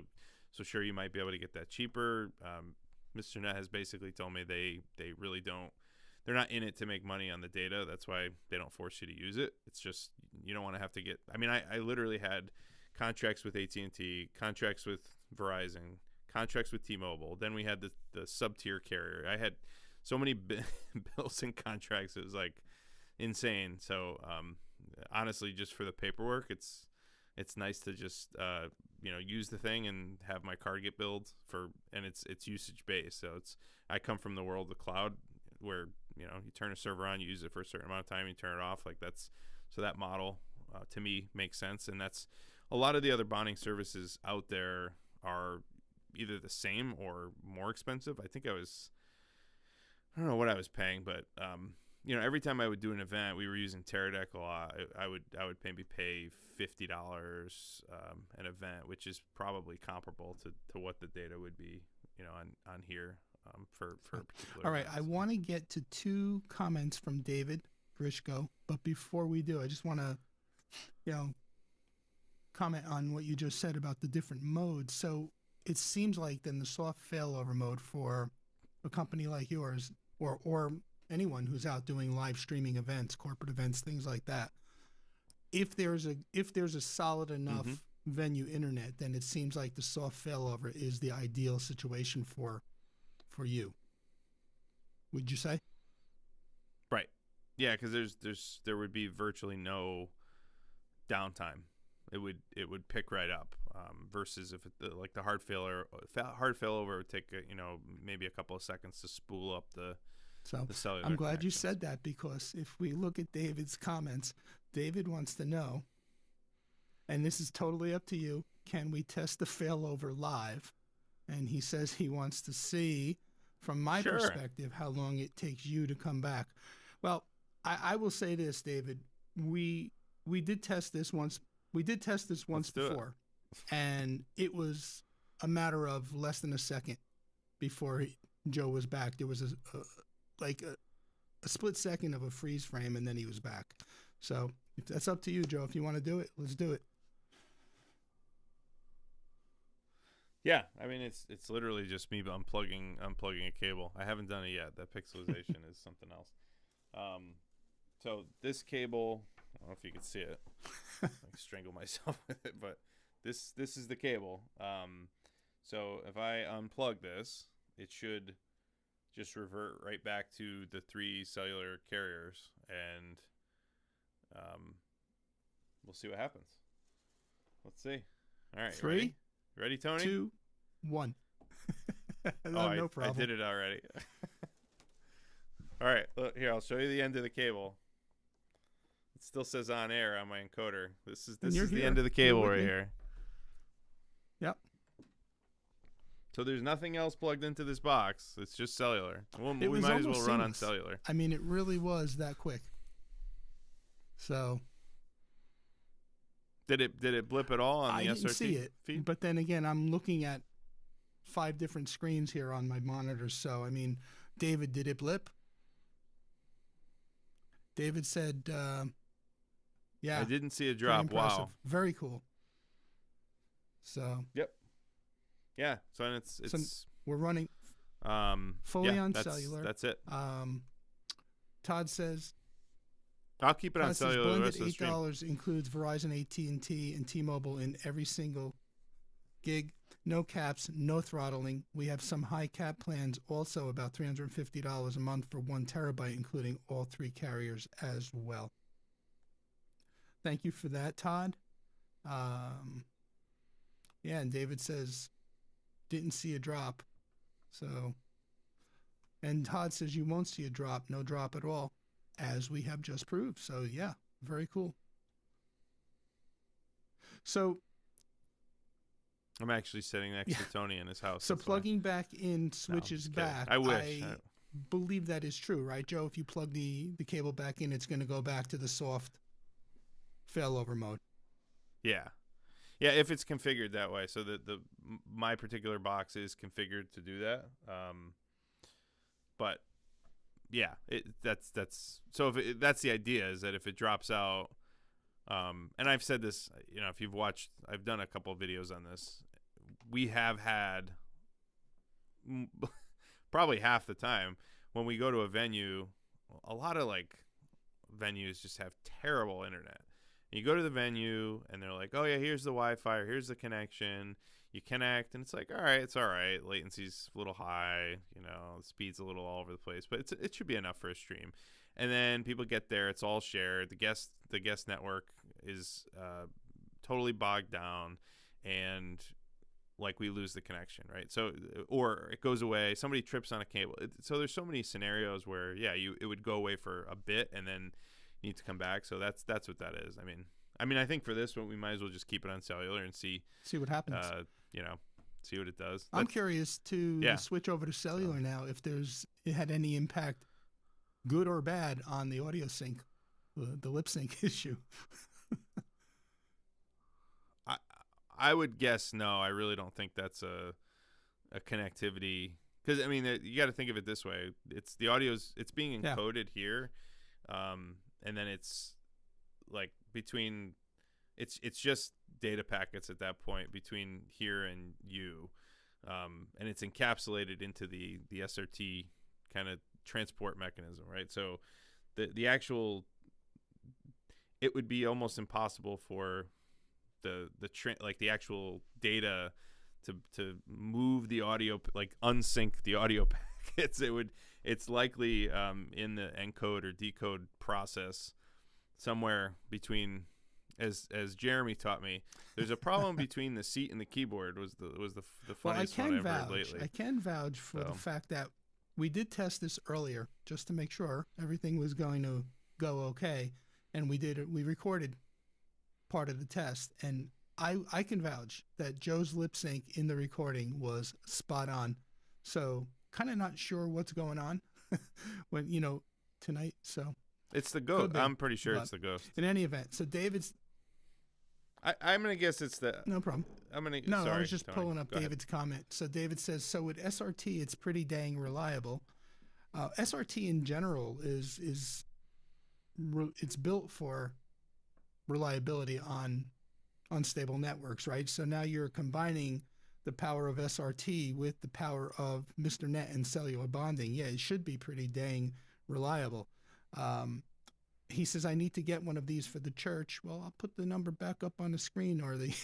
B: So sure, you might be able to get that cheaper. Mr. Net has basically told me they really don't. They're not in it to make money on the data. That's why they don't force you to use it. It's just you don't want to have to get. I mean, I literally had contracts with AT&T, contracts with Verizon, contracts with T-Mobile. Then we had the sub-tier carrier. I had so many bills and contracts. It was like insane. So honestly, just for the paperwork, it's nice to just use the thing and have my card get billed and it's usage based. So I come from the world of cloud where you turn a server on, you use it for a certain amount of time, you turn it off. Like that model to me makes sense, and that's a lot of the other bonding services out there are either the same or more expensive. I don't know what I was paying, but every time I would do an event, we were using Teradek a lot. I would maybe pay $50 an event, which is probably comparable to what the data would be, on here for a particular.
A: All right,
B: event.
A: I want to get to two comments from David Grishko, but before we do, I just want to, comment on what you just said about the different modes. So it seems like then the soft failover mode for a company like yours, or anyone who's out doing live streaming events, corporate events, things like that, if there's a solid enough venue internet, then it seems like the soft failover is the ideal situation for you. Would you say?
B: Right. Yeah, because there would be virtually no downtime. It would pick right up. Versus if like the hard failover would take maybe a couple of seconds to spool up the cellular.
A: I'm glad you said that, because if we look at David's comments, David wants to know, and this is totally up to you, can we test the failover live? And he says he wants to see, from my perspective, how long it takes you to come back. Well, I will say this, David. We did test this once. We did test this once before, and it was a matter of less than a second before Joe was back. There was a split second of a freeze frame, and then he was back. So if that's up to you, Joe. If you want to do it, let's do it.
B: Yeah, I mean it's literally just me unplugging a cable. I haven't done it yet. That pixelization is something else. So this cable, I don't know if you can see it. I strangle myself with it, but this is the cable. So if I unplug this, it should just revert right back to the 3 cellular carriers, and we'll see what happens. Let's see. All right,
A: 3,
B: ready, Tony?
A: 2, 1.
B: No
A: problem.
B: I did it already. All right, look here. I'll show you the end of the cable. It still says on air on my encoder. This is the end of the cable right here.
A: Yep.
B: So there's nothing else plugged into this box. It's just cellular. We might as well run on cellular.
A: I mean, it really was that quick. So
B: did it blip at all on the SRT
A: I didn't see it
B: feed?
A: But then again, I'm looking at 5 different screens here on my monitors. So I mean, David, did it blip? David said, yeah.
B: I didn't see a drop. Wow.
A: Very cool. So.
B: Yep. Yeah. So it's
A: so we're running fully on cellular.
B: That's it.
A: Todd says,
B: I'll keep it on cellular.
A: Blended $8 includes Verizon, AT&T, and T-Mobile in every single gig. No caps, no throttling. We have some high cap plans, also about $350 a month for 1 terabyte, including all 3 carriers as well. Thank you for that, Todd. Yeah, and David says, didn't see a drop. So, and Todd says you won't see a drop, no drop at all, as we have just proved. So yeah, very cool. So
B: I'm actually sitting next to Tony in his house.
A: So plugging back in switches back.
B: I wish.
A: I believe that is true, right, Joe? If you plug the cable back in, it's going to go back to the soft failover mode.
B: Yeah. Yeah, if it's configured that way. So my particular box is configured to do that. But yeah, that's so that's the idea, is that if it drops out, and I've said this, if you've watched, I've done a couple of videos on this. We have had probably half the time when we go to a venue, a lot of like venues just have terrible internet. You go to the venue and they're like, oh yeah, here's the Wi-Fi, or here's the connection. You connect and it's like, all right, it's all right. Latency's a little high, the speed's a little all over the place, but it should be enough for a stream. And then people get there, it's all shared. The guest network is totally bogged down, and like we lose the connection, right? So, or it goes away, somebody trips on a cable. So there's so many scenarios where it would go away for a bit and then you need to come back. So that's what that is. I mean, I think for this one we might as well just keep it on cellular and see
A: what happens.
B: See what it does.
A: I'm curious to switch over to cellular now, if it had any impact, good or bad, on the audio sync, the lip sync issue.
B: I would guess no. I really don't think that's a connectivity, because you got to think of it this way: it's the audio's being encoded here, and then it's like between it's just data packets at that point between here and you, and it's encapsulated into the SRT kind of transport mechanism, right? So the actual, it would be almost impossible for the actual data to move the audio, like unsync the audio packets. It's likely in the encode or decode process somewhere between, as Jeremy taught me, there's a problem between the seat and the keyboard was the funniest one I've heard lately.
A: I can vouch for the fact that we did test this earlier just to make sure everything was going to go okay, and we recorded part of the test, and I can vouch that Joe's lip sync in the recording was spot on. So kind of not sure what's going on when tonight. So
B: it's the ghost. I'm pretty sure it's the ghost.
A: In any event, so David's.
B: I'm gonna guess it's the.
A: No problem.
B: Sorry,
A: I was just
B: Tony.
A: pulling up David's comment. So David says, so with SRT, it's pretty dang reliable. SRT in general is it's built for reliability on unstable networks, right? So now you're combining the power of SRT with the power of Mr. Net and cellular bonding. Yeah, it should be pretty dang reliable. He says, I need to get one of these for the church. Well, I'll put the number back up on the screen, or the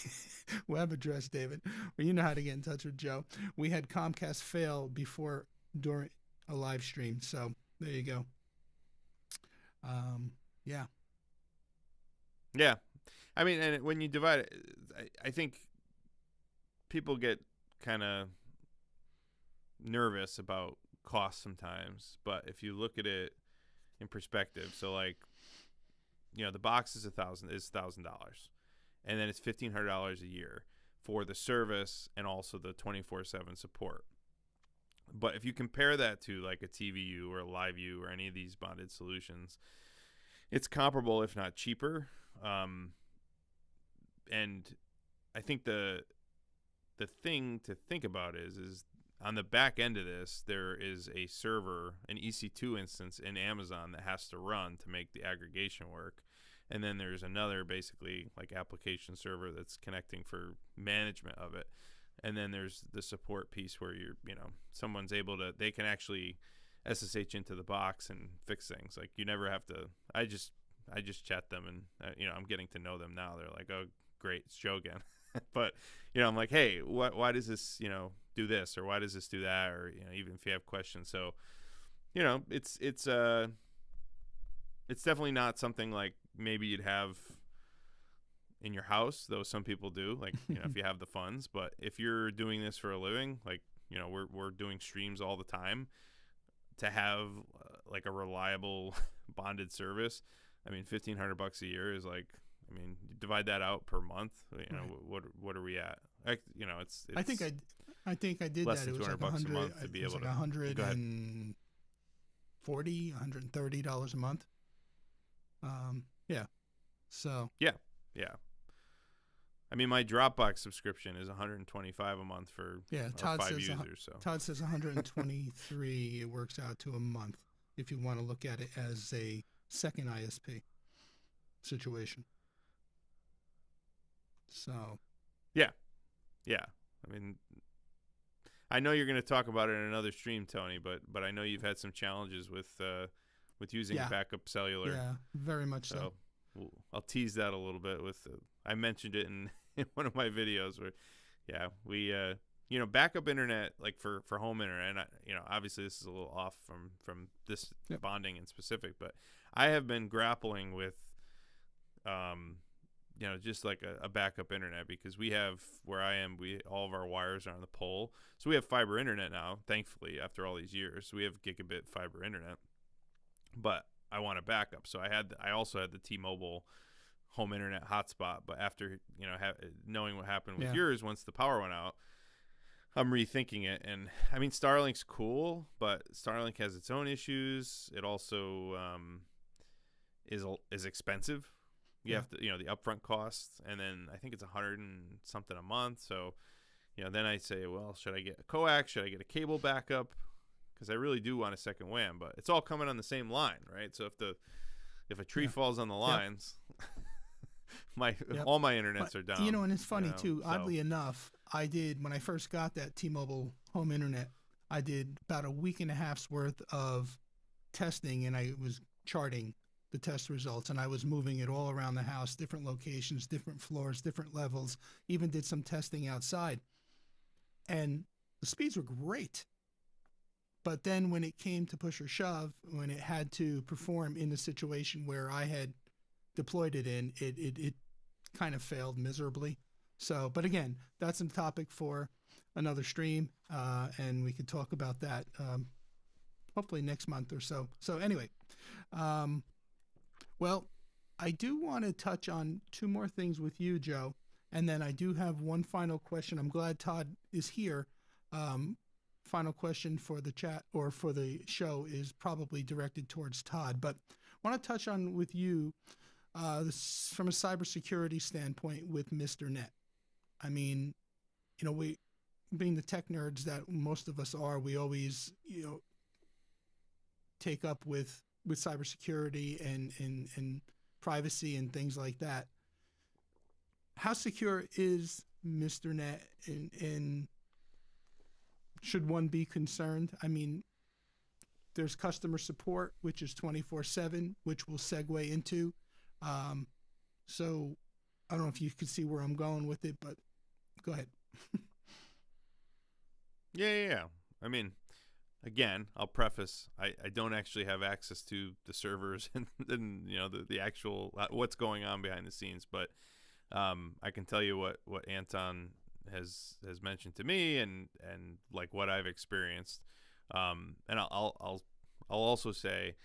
A: web address, David. Well, you know how to get in touch with Joe. We had Comcast fail during a live stream. So there you go. Yeah.
B: Yeah. And when you divide it, I think people get kind of nervous about cost sometimes. But if you look at it in perspective, so like, the box is $1,000, and then it's $1,500 a year for the service and also the 24/7 support. But if you compare that to like a TVU or a LiveU or any of these bonded solutions, it's comparable, if not cheaper. And I think the thing to think about is on the back end of this, there is a server, an EC2 instance in Amazon that has to run to make the aggregation work. And then there's another basically like application server that's connecting for management of it. And then there's the support piece where someone's able to, they can actually SSH into the box and fix things. Like you never have to, I just chat them, and I'm getting to know them now. They're like, oh great, it's Joe again. But I'm like, hey, why does this do this, or why does this do that, or even if you have questions. So it's definitely not something like maybe you'd have in your house, though some people do, like if you have the funds. But if you're doing this for a living, like we're doing streams all the time, to have like a reliable bonded service, $1,500 a year is like, you divide that out per month,
A: Right.
B: What are we at? it's
A: I think I did
B: less
A: that.
B: than
A: It was like
B: $200 a
A: $100.
B: month to be
A: It was
B: able
A: like
B: to go ahead.
A: $130 a month. Yeah. So
B: Yeah. I mean, my Dropbox subscription is $125 a month for our 5 users. So
A: Todd says 123. It works out to a month if you want to look at it as a second ISP situation. So
B: yeah. I mean, I know you're going to talk about it in another stream, Tony, but I know you've had some challenges with using backup cellular.
A: Yeah, very much so.
B: I'll tease that a little bit with. I mentioned it in one of my videos where, we backup internet, like for home internet. And obviously this is a little off from this bonding in specific, but I have been grappling with, just like a backup internet, because we have, where I am, all of our wires are on the pole. So we have fiber internet now, thankfully, after all these years. So we have gigabit fiber internet, but I want a backup. So I also had the T-Mobile home internet hotspot, but after, knowing what happened with yours, once the power went out, I'm rethinking it. And I mean, Starlink's cool, but Starlink has its own issues. It also, is expensive. You have to, the upfront costs, and then I think it's $100 and something a month. So, then I say, well, should I get a coax? Should I get a cable backup? Because I really do want a second WAN, but it's all coming on the same line, right? So if a tree falls on the lines, all my internets are down.
A: And it's funny too. Oddly enough, I did, when I first got that T-Mobile home internet, I did about a week and a half's worth of testing, and I was charting the test results, and I was moving it all around the house, different locations, different floors, different levels, even did some testing outside. And the speeds were great. But then when it came to push or shove, when it had to perform in the situation where I had deployed it in, it kind of failed miserably. So, but again, that's a topic for another stream, and we could talk about that hopefully next month or so. So anyway, well, I do want to touch on two more things with you, Joe, and then I do have one final question. I'm glad Todd is here. Final question for the chat or for the show is probably directed towards Todd, but I want to touch on with you this, from a cybersecurity standpoint with Mr. Net. I mean, we, being the tech nerds that most of us are, we always, take up with cybersecurity and privacy and things like that. How secure is Mr. Net, and should one be concerned? I mean, there's customer support, which is 24/7, which we'll segue into. So I don't know if you can see where I'm going with it, but go ahead.
B: Yeah. I mean, again, I'll preface, I don't actually have access to the servers and the actual what's going on behind the scenes, but I can tell you what Anton has mentioned to me and like what I've experienced. And I'll also say,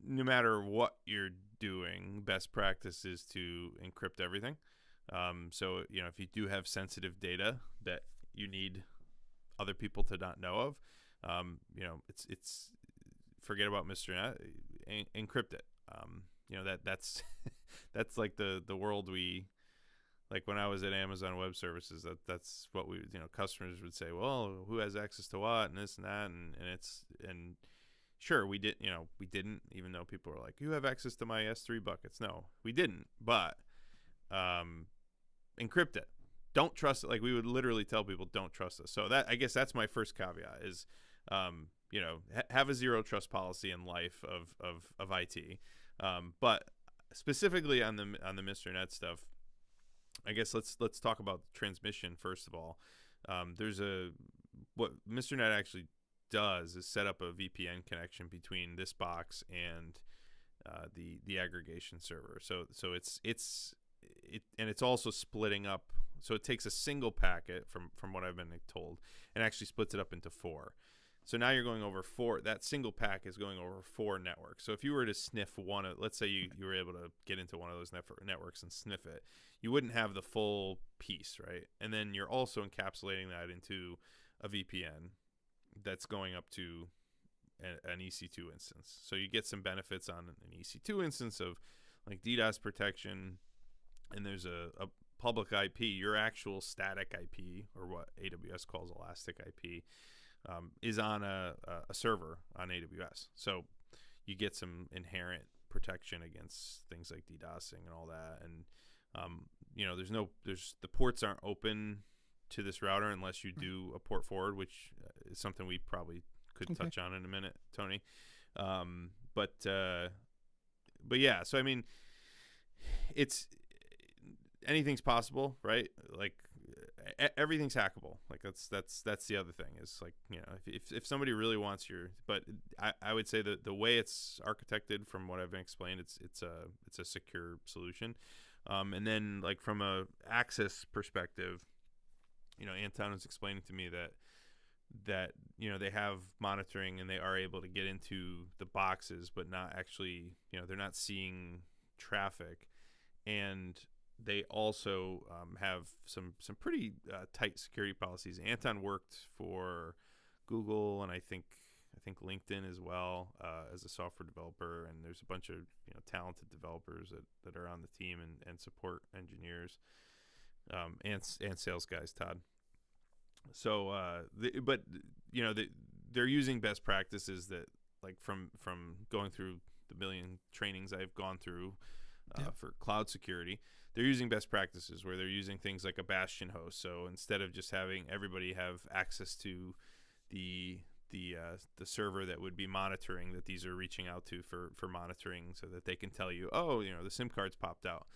B: no matter what you're doing, best practice is to encrypt everything. So if you do have sensitive data that you need other people to not know of, it's forget about Mr. Net, encrypt it. That's that's like the world we, like when I was at Amazon Web Services, that's what we, customers would say, well, who has access to what and this and that, and sure, we didn't, even though people were like, you have access to my S3 buckets. No, we didn't, but encrypt it. Don't trust it. Like, we would literally tell people, don't trust us. So I guess that's my first caveat is, have a zero trust policy in life of IT. But specifically on the Mr. Net stuff, I guess let's talk about transmission first of all. What Mr. Net actually does is set up a VPN connection between this box and the aggregation server. So it's also splitting up. So it takes a single packet from what I've been told and actually splits it up into 4. So now you're going over 4. That single pack is going over 4 networks. So if you were to sniff one, let's say you were able to get into one of those networks and sniff it, you wouldn't have the full piece, right? And then you're also encapsulating that into a VPN that's going up to an EC2 instance. So you get some benefits on an EC2 instance of like DDoS protection, and there's a public IP, your actual static IP, or what AWS calls elastic IP, is on a server on AWS. So you get some inherent protection against things like DDoSing and all that. And there's the ports aren't open to this router unless you do a port forward, which is something we probably could touch on in a minute, Tony. But yeah, so I mean, anything's possible, right? Like everything's hackable. Like that's the other thing is, like, if somebody really wants but I would say that the way it's architected, from what I've been explained, it's a secure solution. And then, like, from a access perspective, Anton was explaining to me that they have monitoring and they are able to get into the boxes, but not actually, they're not seeing traffic. And they also have some pretty tight security policies. Anton worked for Google and I think LinkedIn as well, as a software developer. And there's a bunch of talented developers that are on the team, and support engineers, and sales guys, Todd. So, they're using best practices that, like, from going through the million trainings I've gone through for cloud security. They're using best practices where they're using things like a bastion host. So instead of just having everybody have access to the server that would be monitoring, that these are reaching out to for monitoring, so that they can tell you, the SIM card's popped out.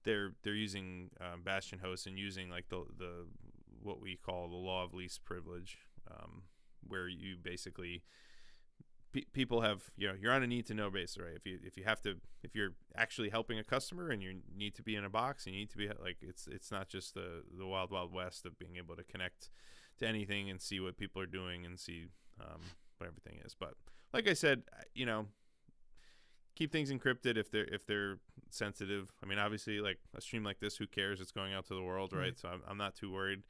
B: They're using bastion hosts and using, like, the what we call the law of least privilege, where you basically people have, you're on a need to know basis, right? If you're actually helping a customer and you need to be in a box, and you need to be, like, it's not just the wild west of being able to connect to anything and see what people are doing and see what everything is. But like I said, keep things encrypted if they're sensitive. I mean, obviously, like a stream like this, who cares? It's going out to the world, right? So I'm not too worried.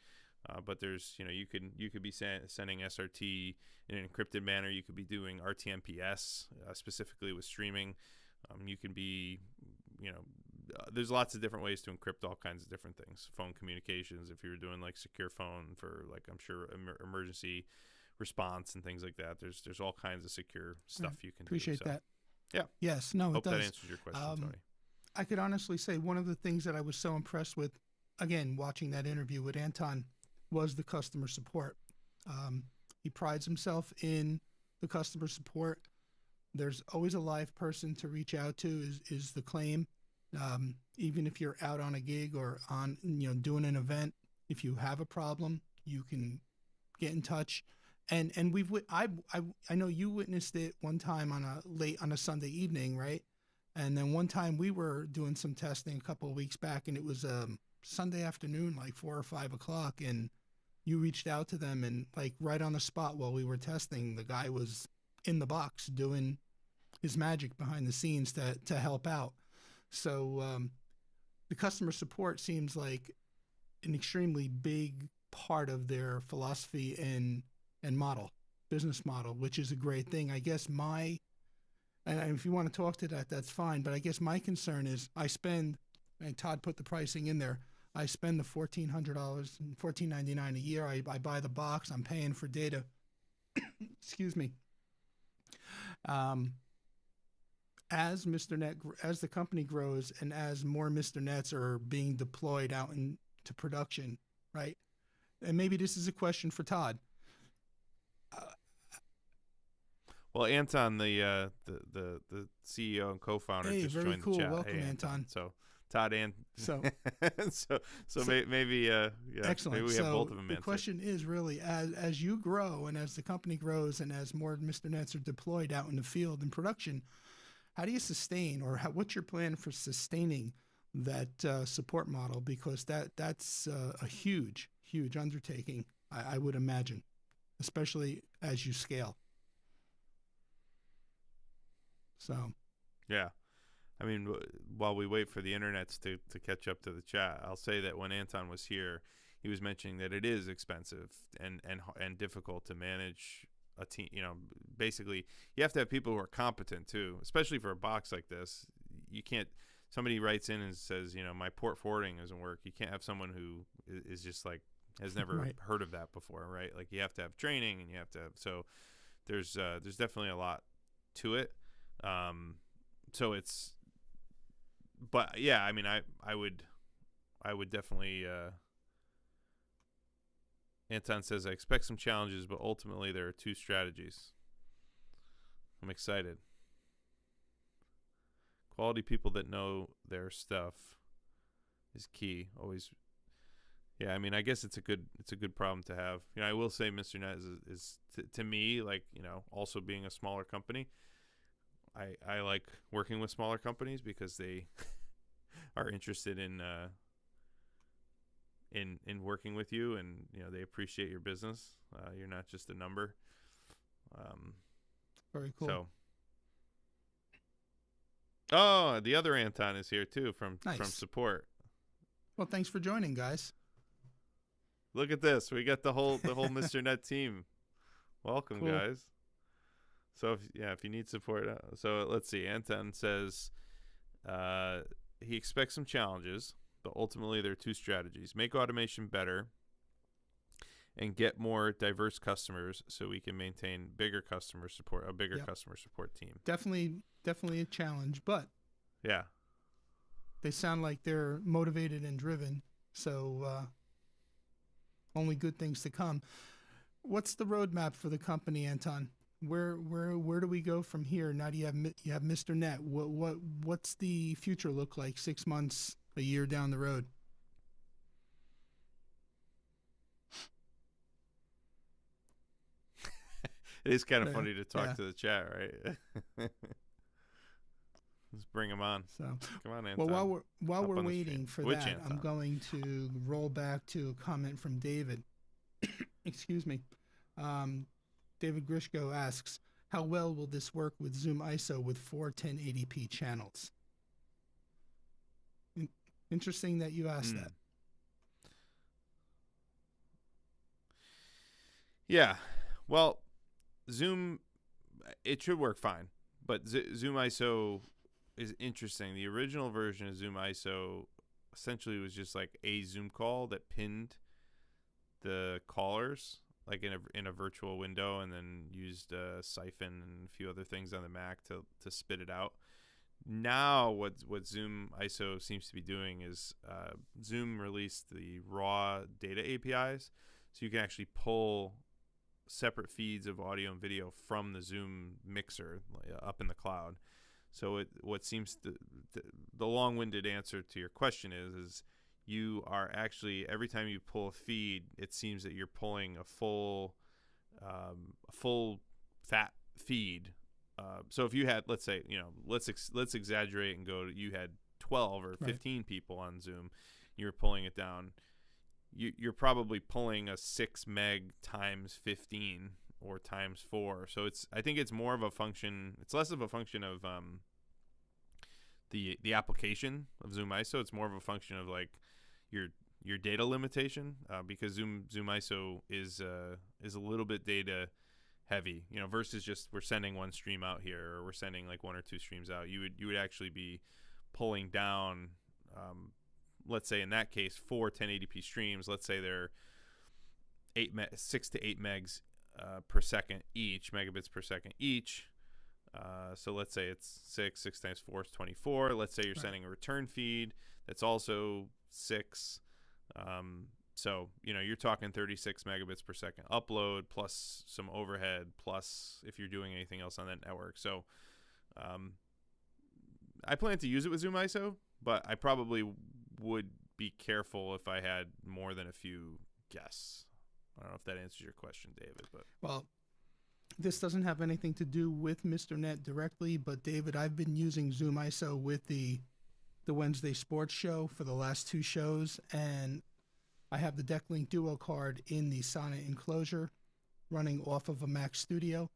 B: But there's, you could be sending SRT in an encrypted manner. You could be doing RTMPS, specifically with streaming. You can be, there's lots of different ways to encrypt all kinds of different things. Phone communications, if you're doing, like, secure phone for, like, I'm sure emergency response and things like that. There's all kinds of secure stuff you can
A: appreciate
B: do.
A: that.
B: Yeah.
A: Yes. No,
B: Hope
A: it does.
B: that answers your question, Tony.
A: I could honestly say one of the things that I was so impressed with, again, watching that interview with Anton, was the customer support. He prides himself in the customer support. There's always a live person to reach out to, is the claim. Even if you're out on a gig or on, doing an event, if you have a problem, you can get in touch. And I know you witnessed it one time on a Sunday evening, right? And then one time we were doing some testing a couple of weeks back, and it was Sunday afternoon, like 4 or 5 o'clock, and you reached out to them, and, like, right on the spot while we were testing, the guy was in the box doing his magic behind the scenes to help out. So the customer support seems like an extremely big part of their philosophy and business model, which is a great thing. I guess and if you want to talk to that, that's fine. But I guess my concern is and Todd put the pricing in there, I spend the $1,400, $1,499 a year. I buy the box. I'm paying for data. Excuse me. As the company grows, and as more Mr. Nets are being deployed out into production, right? And maybe this is a question for Todd.
B: Well, Anton, the CEO and co-founder, just
A: very
B: joined
A: cool.
B: the chat.
A: Welcome,
B: Hey,
A: Anton.
B: So Todd and
A: so
B: maybe
A: excellent.
B: Maybe we have both of them.
A: The question is really, as you grow and as the company grows and as more Mr. Nets are deployed out in the field in production, how do you sustain, or what's your plan for sustaining that support model? Because that's a huge undertaking, I would imagine. especially as you scale. So,
B: yeah. I mean, while we wait for the internets to catch up to the chat, I'll say that when Anton was here, he was mentioning that it is expensive and difficult to manage a team. You know, basically, you have to have people who are competent too, especially for a box like this. You can't. Somebody writes in and says, you know, my port forwarding doesn't work. You can't have someone who is just like has never
A: right.
B: heard of that before, right? Like you have to have training, and you have to have. So there's definitely a lot to it. So it's. But yeah, I mean, I would definitely. Anton says, I expect some challenges, but ultimately there are two strategies. I'm excited. Quality people that know their stuff is key. Always. Yeah, I mean, I guess it's a good problem to have. You know, I will say, Mr. Net is to me, like, you know, also being a smaller company. I like working with smaller companies because they are interested in working with you, and you know they appreciate your business. You're not just a number.
A: Very cool.
B: So, oh, the other Anton is here too from support.
A: Well, thanks for joining, guys.
B: Look at this. We got the whole Mr. Net team. Welcome, cool. Guys. So if you need support, so let's see. Anton says he expects some challenges, but ultimately there are two strategies: make automation better and get more diverse customers so we can maintain bigger customer support, a bigger customer support team.
A: Definitely a challenge, but
B: yeah,
A: they sound like they're motivated and driven. So only good things to come. What's the roadmap for the company, Anton? Where do we go from here? Now you have Mr. Net. What's the future look like 6 months, a year down the road?
B: It is kind of funny to talk to the chat, right? Let's bring him on.
A: So
B: come on, Anton.
A: Well, while we're waiting for that, Anton? I'm going to roll back to a comment from David. Excuse me. David Grishko asks, how well will this work with Zoom ISO with 4 1080p channels? Interesting that you asked that.
B: Yeah. Well, Zoom, it should work fine. But Zoom ISO is interesting. The original version of Zoom ISO essentially was just like a Zoom call that pinned the callers like in a virtual window, and then used Siphon and a few other things on the Mac to spit it out. Now what Zoom ISO seems to be doing is Zoom released the raw data APIs, so you can actually pull separate feeds of audio and video from the Zoom mixer up in the cloud. So what seems the long-winded answer to your question is you are actually, every time you pull a feed, it seems that you're pulling a full fat feed. So if you had, let's say, you know, let's exaggerate and go, you had 12 or 15 people on Zoom, you're pulling it down. You're probably pulling a 6 meg times 15 or times 4. So I think it's more of a function. It's less of a function of the application of Zoom ISO. It's more of a function of like your data limitation, because Zoom ISO is a little bit data heavy, you know, versus just we're sending one stream out here, or we're sending like 1 or 2 streams out. You would actually be pulling down, let's say in that case, 4 1080p streams. Let's say they're 6 to 8 megs per second each, megabits per second each. So let's say it's 6 times 4 is 24. Let's say you're sending a return feed that's also 6. So, you know, you're talking 36 megabits per second upload, plus some overhead, plus if you're doing anything else on that network. So I plan to use it with Zoom ISO, but I probably would be careful if I had more than a few guests. I don't know if that answers your question, David. But
A: well, this doesn't have anything to do with Mr. Net directly, but David, I've been using Zoom ISO with the Wednesday sports show for the last 2 shows, and I have the DeckLink Duo card in the Sonnet enclosure. running off of a Mac Studio.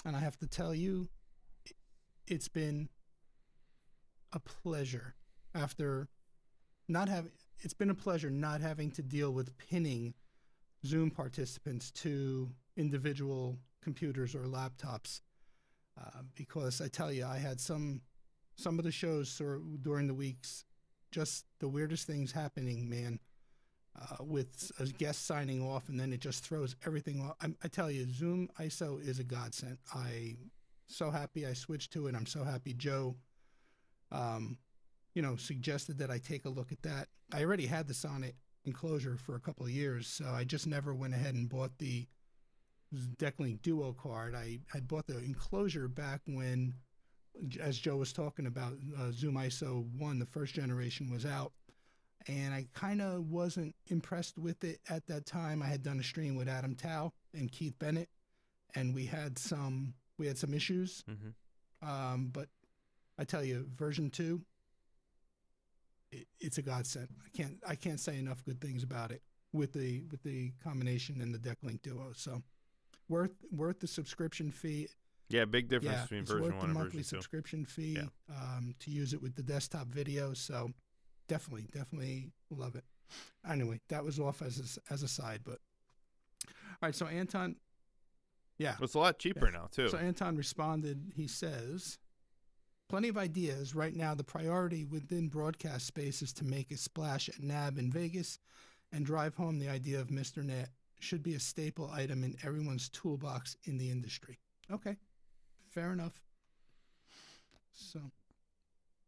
A: And I have to tell you, it's been a pleasure after not having, it's been a pleasure not having to deal with pinning Zoom participants to individual computers or laptops. Because I tell you, I had some of the shows during the weeks, just the weirdest things happening, man, with a guest signing off, and then it just throws everything off. I tell you, Zoom ISO is a godsend. I'm so happy I switched to it. I'm so happy Joe, suggested that I take a look at that. I already had the Sonnet enclosure for a couple of years, so I just never went ahead and bought the Decklink Duo card. I bought the enclosure back when, as Joe was talking about, Zoom ISO 1, the first generation, was out. And I kind of wasn't impressed with it at that time. I had done a stream with Adam Tao and Keith Bennett, and we had some issues.
B: Mm-hmm.
A: But I tell you, version 2, it's a godsend. I can't say enough good things about it with the combination and the Decklink Duo. So worth the subscription fee.
B: Yeah, big difference between version 1 and version 2.
A: It's worth the monthly subscription fee to use it with the desktop video. So definitely love it. Anyway, that was off as a side, but all right. So Anton,
B: well, it's a lot cheaper now too.
A: So Anton responded. He says, "Plenty of ideas. Right now, the priority within broadcast space is to make a splash at NAB in Vegas, and drive home the idea of Mr. Net should be a staple item in everyone's toolbox in the industry." Okay, fair enough. So.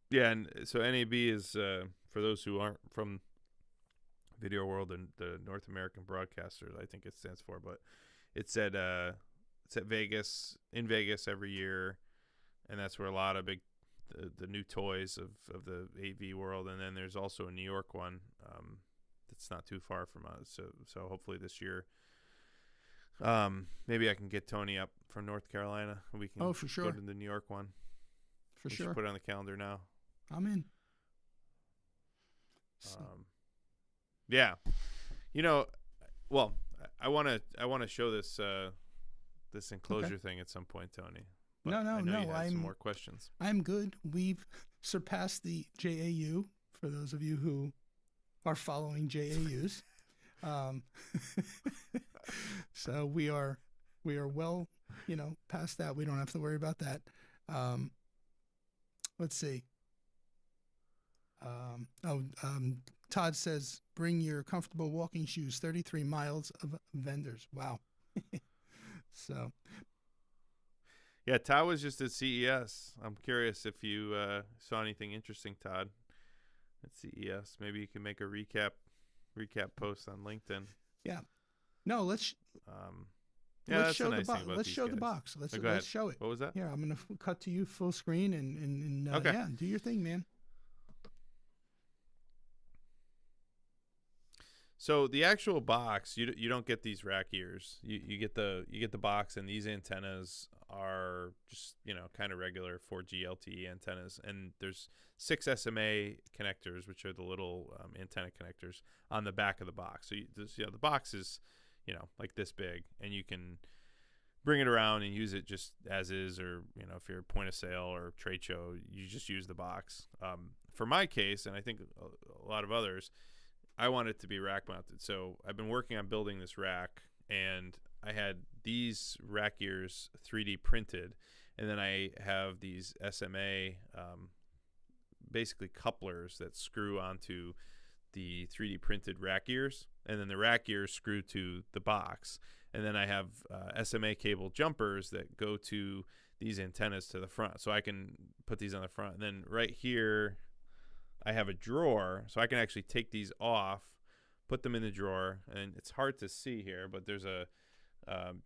B: Yeah, and so NAB is, for those who aren't from video world and the North American broadcasters, I think it stands for, but it's at Vegas, in Vegas every year, and that's where a lot of the new toys of the AV world, and then there's also a New York one that's not too far from us, so hopefully this year, maybe I can get Tony up from North Carolina, and we can
A: for sure.
B: go to the New York one.
A: For
B: we
A: sure.
B: Should put it on the calendar now.
A: I'm in.
B: Yeah, well, I want to show this this enclosure thing at some point, Tony. But
A: No.
B: I know you have some more questions.
A: I'm good. We've surpassed the JAU for those of you who are following JAUs. So we are well, past that. We don't have to worry about that. Let's see. Todd says, bring your comfortable walking shoes, 33 miles of vendors. Wow. So.
B: Yeah, Todd was just at CES. I'm curious if you saw anything interesting, Todd, at CES. Maybe you can make a recap post on LinkedIn.
A: Yeah. No, let's show the box. Let's show the box. Let's show it.
B: What was that?
A: Yeah, I'm going to cut to you full screen and
B: okay.
A: Yeah, do your thing, man.
B: So the actual box, you don't get these rack ears. You get the box, and these antennas are just kind of regular 4G LTE antennas, and there's 6 SMA connectors, which are the little antenna connectors on the back of the box. So the box is like this big, and you can bring it around and use it just as is, or if you're point of sale or trade show, you just use the box. For my case, and I think a lot of others, I want it to be rack mounted. So I've been working on building this rack, and I had these rack ears 3D printed, and then I have these SMA basically couplers that screw onto the 3D printed rack ears, and then the rack ears screw to the box, and then I have SMA cable jumpers that go to these antennas to the front, so I can put these on the front. And then right here I have a drawer, so I can actually take these off, put them in the drawer, and it's hard to see here, but there's a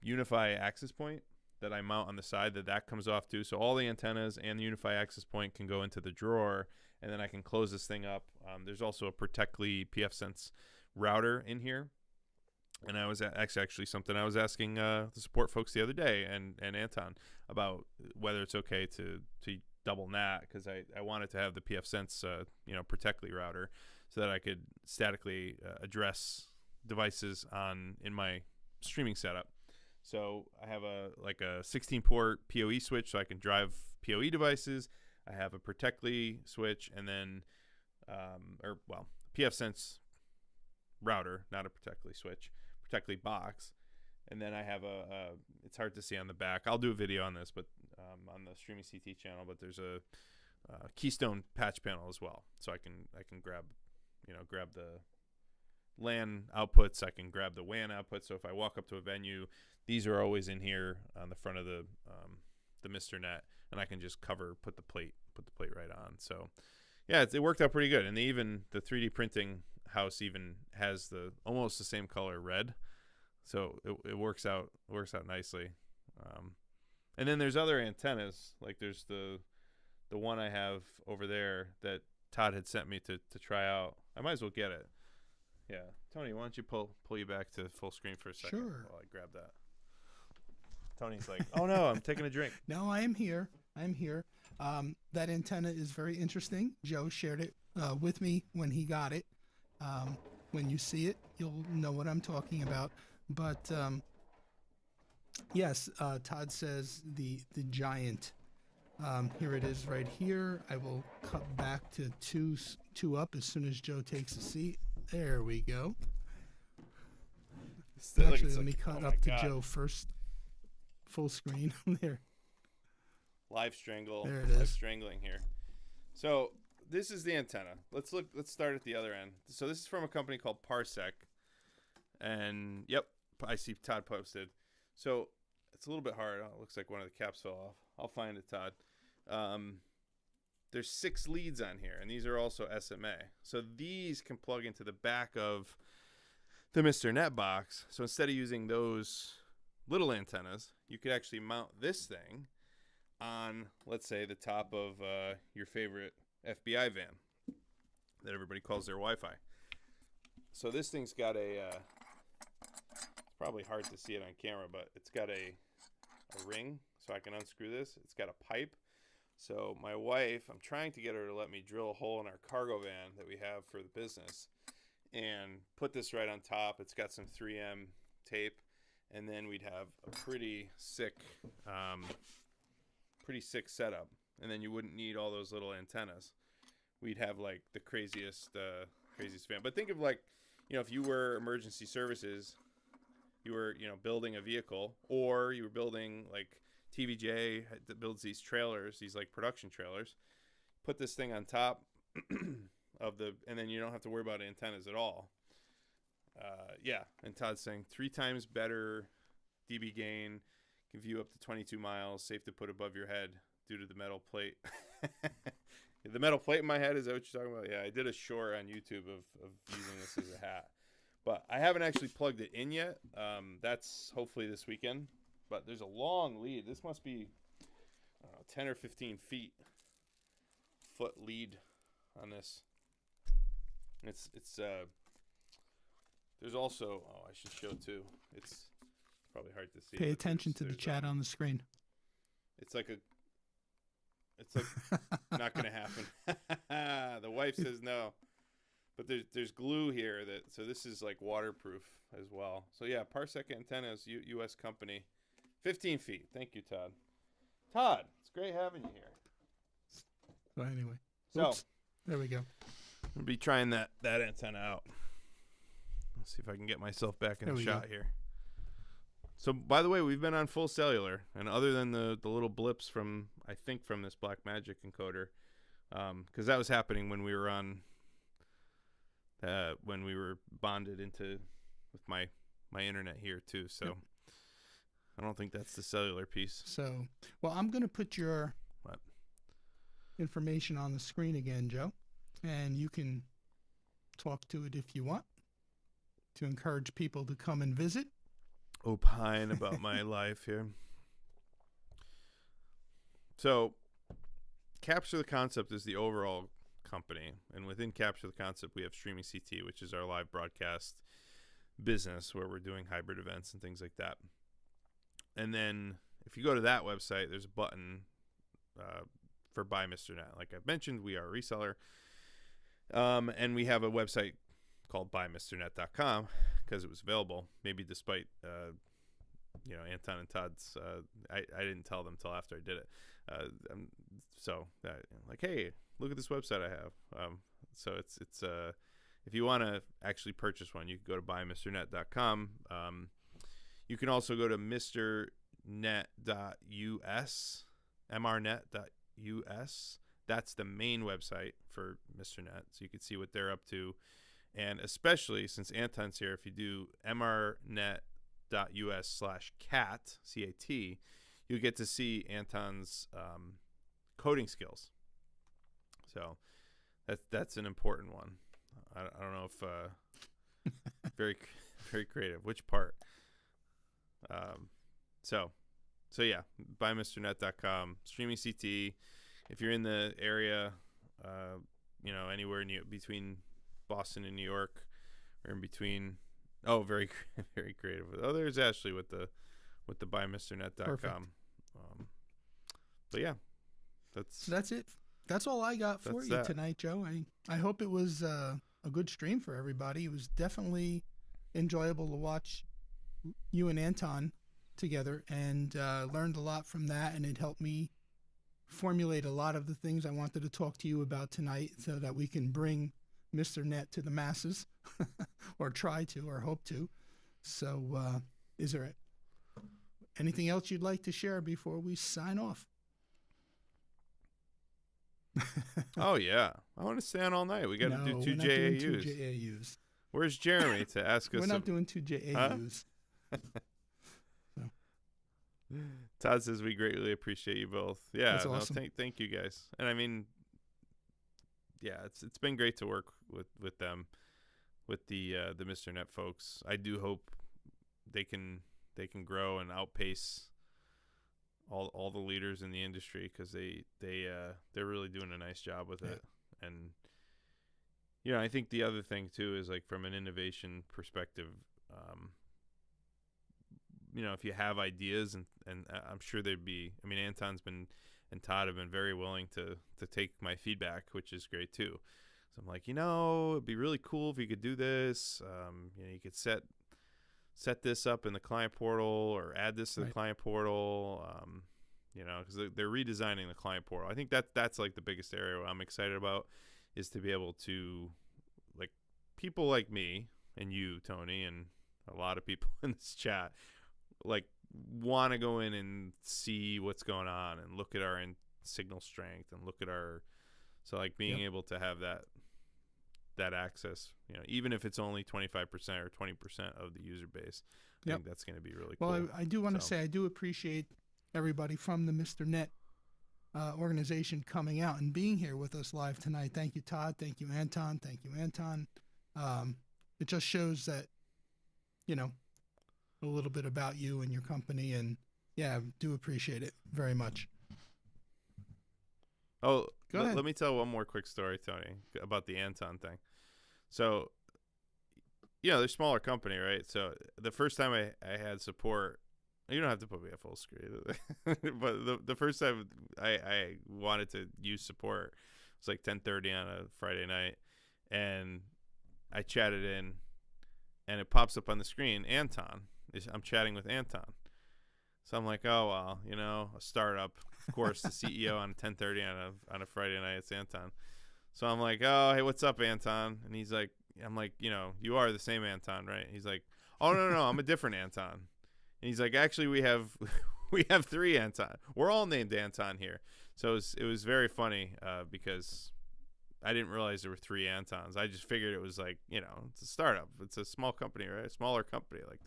B: Unify access point that I mount on the side that comes off too. So all the antennas and the Unify access point can go into the drawer, and then I can close this thing up. There's also a Protectly PFSense router in here, and I was actually something I was asking the support folks the other day, and Anton, about whether it's okay to double NAT, because I wanted to have the PFSense Protectly router so that I could statically address devices in my streaming setup. So I have a 16 port PoE switch, so I can drive PoE devices. I have a Protectly switch, and then PFSense router, not a Protectly switch, Protectly box. And then I have it's hard to see on the back. I'll do a video on this, but on the Streaming CT channel. But there's a Keystone patch panel as well, so I can grab the LAN outputs. I can grab the WAN outputs. So if I walk up to a venue, these are always in here on the front of the Mr. Net, and I can just put the plate right on. So yeah, it worked out pretty good. And the 3D printing house even has almost the same color red. So it works out nicely. And then there's other antennas, like there's the one I have over there that Todd had sent me to try out. I might as well get it. Yeah, Tony, why don't you pull you back to full screen for a second while I grab that. Tony's like, oh no, I'm taking a drink.
A: No, I am here. That antenna is very interesting. Joe shared it with me when he got it. When you see it, you'll know what I'm talking about. But yes, Todd says the giant. Here it is right here. I will cut back to two up as soon as Joe takes a seat. There we go. Actually, let me cut up to Joe first. Full screen there.
B: Live strangle.
A: There it is.
B: Live strangling here. So this is the antenna. Let's start at the other end. So this is from a company called Parsec. And yep, I see Todd posted. So it's a little bit hard. Oh, it looks like one of the caps fell off. I'll find it, Todd. There's 6 leads on here, and these are also SMA. So these can plug into the back of the Mr. Net box. So instead of using those little antennas, you could actually mount this thing on, let's say, the top of your favorite FBI van that everybody calls their Wi-Fi. So this thing's got it's probably hard to see it on camera, but it's got a ring, so I can unscrew this. It's got a pipe. So my wife, I'm trying to get her to let me drill a hole in our cargo van that we have for the business and put this right on top. It's got some 3M tape, and then we'd have a pretty sick setup. And then you wouldn't need all those little antennas. We'd have like the craziest van. But think of like, if you were emergency services, you were, building a vehicle, or you were building like TVJ that builds these trailers, these like production trailers. Put this thing on top and then you don't have to worry about antennas at all. Yeah, and Todd's saying 3 times better dB gain, can view up to 22 miles, safe to put above your head due to the metal plate. The metal plate in my head, is that what you're talking about? Yeah, I did a short on YouTube of using this as a hat. But I haven't actually plugged it in yet. That's hopefully this weekend. But there's a long lead. This must be, I don't know, 10 or 15 foot lead on this. It's there's also, I should show too. It's probably hard to see.
A: Pay attention to the chat on the screen.
B: It's like not going to happen. The wife says no. But there's glue here so this is like waterproof as well. So yeah, Parsec Antennas, U.S. company, 15 feet. Thank you, Todd. Todd, it's great having you here.
A: So anyway,
B: oops,
A: there we go.
B: I'll be trying that antenna out. Let's see if I can get myself back in the shot here. So by the way, we've been on full cellular, and other than the little blips from this Blackmagic encoder, because that was happening when we were on. When we were bonded with my internet here too, so I don't think that's the cellular piece.
A: So, well, I'm going to put your information on the screen again, Joe, and you can talk to it if you want to encourage people to come and visit.
B: Opine about my life here. So, Capture the Concept is the overall company, and within Capture the Concept we have Streaming CT, which is our live broadcast business where we're doing hybrid events and things like that. And then if you go to that website, there's a button for Buy Mr. Net. Like I've mentioned, we are a reseller, and we have a website called buymrnet.com because it was available, maybe despite Anton and Todd's. I didn't tell them till after I did it. Like, hey, look at this website I have. So it's if you want to actually purchase one, you can go to buymrnet.com. You can also go to mrnet.us, mrnet.us. That's the main website for Mr. Net, so you can see what they're up to. And especially since Anton's here, if you do mrnet.us/cat, C-A-T, you get to see Anton's coding skills. So that's an important one. I don't know if very very creative. Which part? So yeah, buymrnet.com, streaming CT. If you're in the area, anywhere between Boston and New York, or in between. Oh, very very creative. Oh, there's Ashley with the buymrnet.com. But yeah,
A: that's it. That's all I got for you tonight, Joe. I hope it was a good stream for everybody. It was definitely enjoyable to watch you and Anton together, and learned a lot from that, and it helped me formulate a lot of the things I wanted to talk to you about tonight, so that we can bring Mr. Net to the masses, or try to, or hope to. So is there anything else you'd like to share before we sign off?
B: Oh yeah, I want to stay on all night. We got to do two JAUs. Where's Jeremy to ask us?
A: We're not doing two JAUs.
B: Huh? Todd says we greatly appreciate you both. Yeah,
A: that's awesome.
B: Thank you guys. And I mean, yeah, it's been great to work with them, with the Mr. Net folks. I do hope they can grow and outpace all the leaders in the industry, because they're really doing a nice job with it. And I think the other thing too is, like, from an innovation perspective, if you have ideas, and I'm sure they'd be. I mean, Anton's and Todd have been very willing to take my feedback, which is great too. So I'm like, it'd be really cool if you could do this. You could set this up in the client portal, or add this to the client portal. Because they're redesigning the client portal. I think that's like the biggest area I'm excited about, is to be able to, like, people like me and you, Tony, and a lot of people in this chat, like, want to go in and see what's going on and look at our signal strength and look at our, so like being able to have that access, even if it's only 25% or 20% of the user base. I think that's going to be really cool.
A: Well, I do want to say I do appreciate everybody from the Mr. Net organization coming out and being here with us live tonight. Thank you, Todd. Thank you, Anton. Thank you, Anton. It just shows that, a little bit about you and your company, and I do appreciate it very much.
B: Oh, let me tell one more quick story, Tony, about the Anton thing. So, they're a smaller company, right? So the first time I had support, you don't have to put me at full screen, but the first time I wanted to use support, it was like 10:30 on a Friday night, and I chatted in, and it pops up on the screen, Anton. I'm chatting with Anton. So I'm like, oh, well, a startup. Of course, the CEO on 10:30 on a Friday night, it's Anton. So I'm like, oh, hey, what's up, Anton? And he's like, I'm like, you are the same Anton, right? He's like, oh, no, I'm a different Anton. And he's like, actually, we have 3 Anton. We're all named Anton here. So it was very funny, because I didn't realize there were 3 Antons. I just figured it was like, it's a startup. It's a small company, right? A smaller company. Like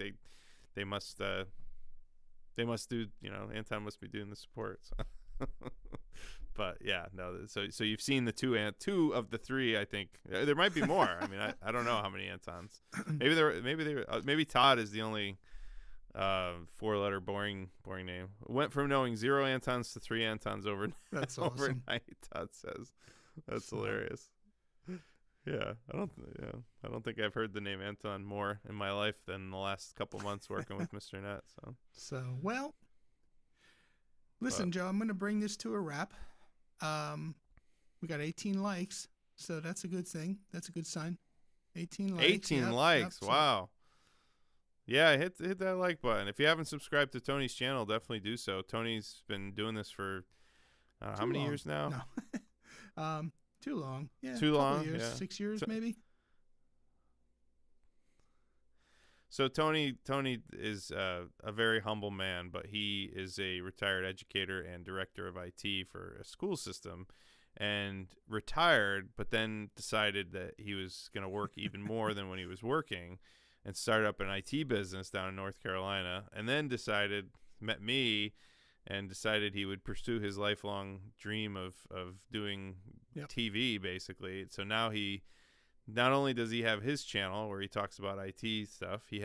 B: they must do, Anton must be doing the support. So. But yeah, no. So you've seen the 2 of the 3. I think there might be more. I mean, I don't know how many Antons. Maybe Todd is the only 4-letter boring name. Went from knowing 0 Antons to 3 Antons overnight.
A: That's awesome.
B: Overnight, Todd says. That's hilarious. Yeah, I don't think I've heard the name Anton more in my life than the last couple months working with Mr. Net. So
A: well, listen, Joe, I'm going to bring this to a wrap. We got 18 likes, so that's a good thing. That's a good sign. 18 likes.
B: 18 likes. Wow. Yeah, hit that like button. If you haven't subscribed to Tony's channel, definitely do so. Tony's been doing this for how many years now?
A: No. Too long. Yeah,
B: Too
A: a couple
B: long.
A: of years,
B: Yeah,
A: 6 years maybe.
B: So Tony is a very humble man, but he is a retired educator and director of IT for a school system, and retired, but then decided that he was going to work even more than when he was working, and started up an IT business down in North Carolina, and then met me, and decided he would pursue his lifelong dream of doing TV, basically. So now he not only does he have his channel where he talks about IT stuff, he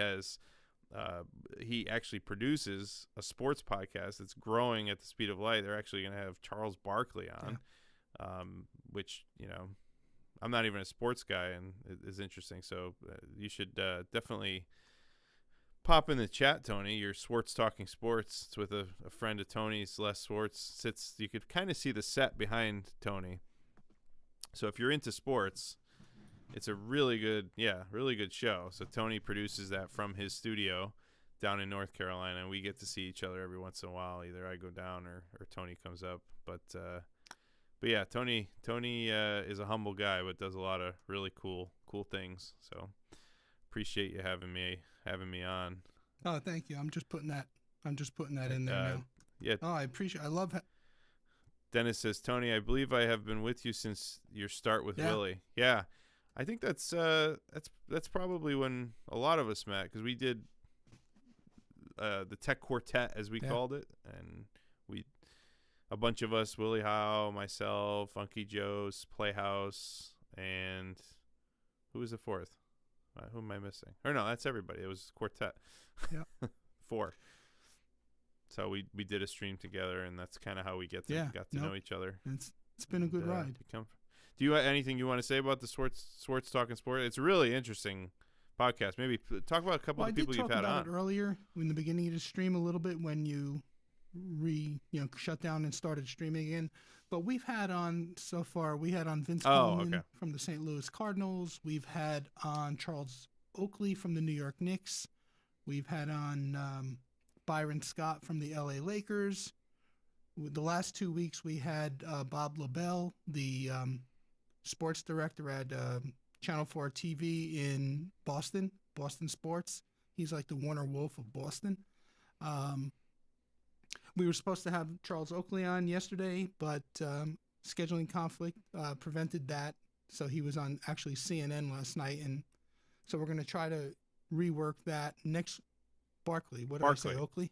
B: actually produces a sports podcast that's growing at the speed of light. They're actually going to have Charles Barkley on, which, I'm not even a sports guy, and it is interesting. So you should definitely pop in the chat, Tony. Your Swartz Talking Sports. It's with a friend of Tony's, Les Swartz. You could kind of see the set behind Tony. So if you're into sports, it's a really good show. So Tony produces that from his studio down in North Carolina, and we get to see each other every once in a while. Either I go down or Tony comes up. But yeah, Tony is a humble guy, but does a lot of really cool things. So appreciate you having me on.
A: Oh, thank you. I'm just putting that in there now.
B: Yeah.
A: Oh, I love it.
B: Dennis says, Tony, I believe I have been with you since your start with Willie. Yeah. I think that's probably when a lot of us met, because we did the Tech Quartet, as we called it, and a bunch of us, Willie Howe, myself, Funky Joe's Playhouse, and who was the fourth? Who am I missing? Or no, that's everybody. It was quartet.
A: Yeah.
B: 4. So we did a stream together, and that's kind of how we got to know each other.
A: It's been a good ride.
B: Do you have anything you want to say about the Swartz Talking Sport? It's a really interesting podcast. Maybe talk about a couple of the people you've had on.
A: I did talk about it earlier in the beginning of the stream a little bit when you shut down and started streaming again. But we've had on so far, we had on Vince Coleman from the St. Louis Cardinals. We've had on Charles Oakley from the New York Knicks. We've had on Byron Scott from the L.A. Lakers. The last 2 weeks we had Bob LaBelle, the sports director at Channel 4 TV in Boston Sports. He's like the Warner Wolf of Boston. We were supposed to have Charles Oakley on yesterday, but scheduling conflict prevented that. So he was on actually CNN last night, and so we're going to try to rework that next. Barkley. What did I say? Oakley?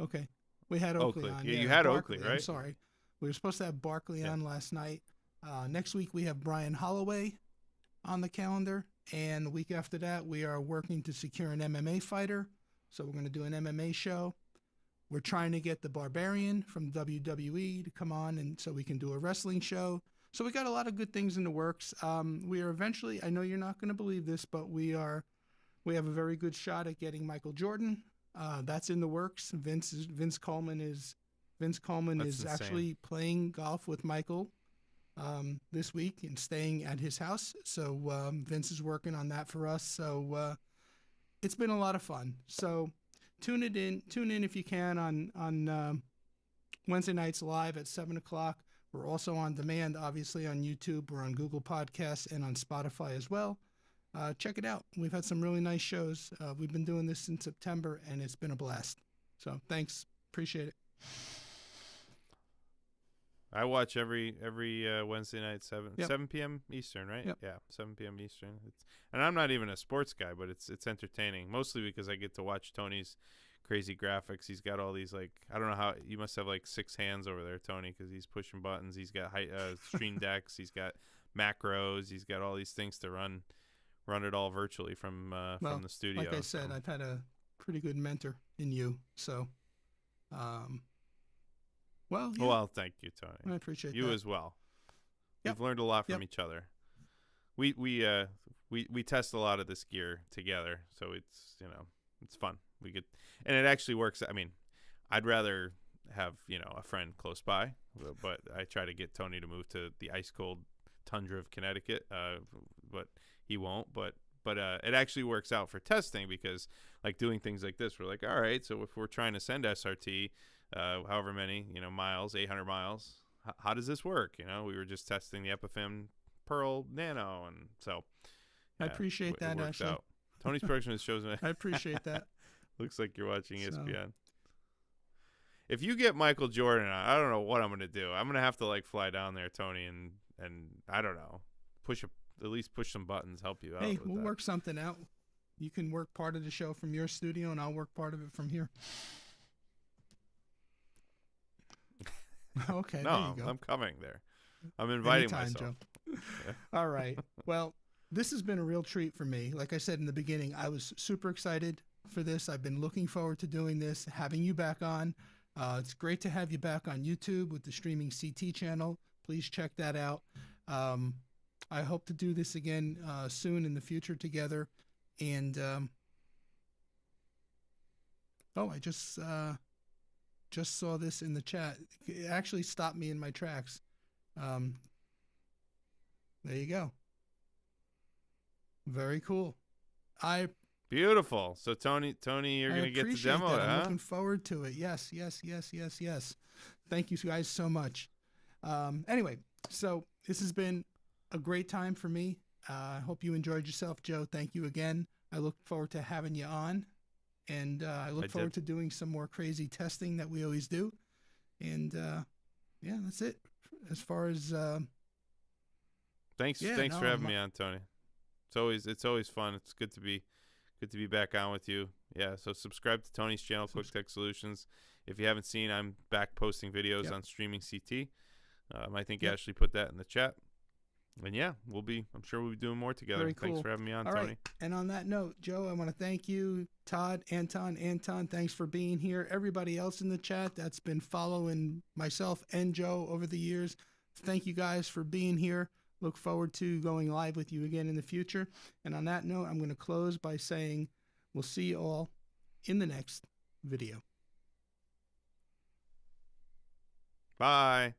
A: Okay. We had Oakley on.
B: Yeah, you had Barkley, right?
A: I'm sorry. We were supposed to have Barkley on last night. Next week we have Brian Holloway on the calendar, and the week after that we are working to secure an MMA fighter. So we're going to do an MMA show. We're trying to get the Barbarian from WWE to come on, and so we can do a wrestling show. So we got a lot of good things in the works. We are eventually, I know you're not going to believe this, but we have a very good shot at getting Michael Jordan. That's in the works. Vince Coleman is actually playing golf with Michael this week and staying at his house. So Vince is working on that for us. So it's been a lot of fun. So tune in if you can on Wednesday nights live at 7:00. We're also on demand, obviously, on YouTube. We're on Google Podcasts and on Spotify as well. Check it out. We've had some really nice shows. We've been doing this in September, and it's been a blast. So thanks. Appreciate it.
B: I watch every Wednesday night, 7 p.m. Eastern, right?
A: Yep.
B: Yeah, 7 p.m. Eastern. And I'm not even a sports guy, but it's entertaining, mostly because I get to watch Tony's crazy graphics. He's got all these, like, I don't know how, you must have like 6 hands over there, Tony, because he's pushing buttons. He's got stream decks. He's got macros. He's got all these things to run it all virtually from the studio.
A: Like I said, I've had a pretty good mentor in you. So, well,
B: thank you, Tony.
A: I appreciate
B: you
A: that.
B: as well.
A: Yep.
B: We've learned a lot from each other. We test a lot of this gear together, so it's fun. And it actually works. I mean, I'd rather have a friend close by, but I try to get Tony to move to the ice cold tundra of Connecticut, but he won't. But but it actually works out for testing because like doing things like this, we're like, all right, so if we're trying to send SRT, however many, miles, 800 miles, how does this work? We were just testing the Epifin Pearl Nano, and so
A: I appreciate that, Ashley.
B: Out. Tony's production shows me.
A: I appreciate that.
B: Looks like you're watching ESPN. If you get Michael Jordan, I don't know what I'm gonna do. I'm gonna have to like fly down there, Tony, and I don't know, at least push some buttons, help you out.
A: Hey, we'll
B: that.
A: work something out. You can work part of the show from your studio, and I'll work part of it from here. Okay,
B: no,
A: there you go.
B: I'm coming there. I'm inviting
A: Anytime,
B: myself.
A: Joe. All right. Well, this has been a real treat for me. Like I said in the beginning, I was super excited for this. I've been looking forward to doing this, having you back on. It's great to have you back on YouTube with the Streaming CT channel. Please check that out. I hope to do this again soon in the future together. And I just saw this in the chat. It actually stopped me in my tracks. There you go. Very cool.
B: Beautiful. So Tony, you're gonna get the demo.
A: That.
B: Huh?
A: I'm looking forward to it. Yes. Thank you guys so much. Anyway, so this has been a great time for me. I hope you enjoyed yourself, Joe. Thank you again. I look forward to having you on, and I look forward to doing some more crazy testing that we always do. And yeah, that's it. As far as
B: thanks for having me on, Tony. It's always fun. It's good to be back on with you. Yeah, so subscribe to Tony's channel, Quik Tech Solutions. If you haven't seen, I'm back posting videos on Streaming CT. I think Ashley put that in the chat. And yeah, I'm sure we'll be doing more together.
A: Very cool.
B: Thanks for having me on,
A: All
B: Tony.
A: Right. And on that note, Joe, I want to thank you, Todd, Anton, thanks for being here. Everybody else in the chat that's been following myself and Joe over the years, thank you guys for being here. Look forward to going live with you again in the future. And on that note, I'm going to close by saying we'll see you all in the next video.
B: Bye.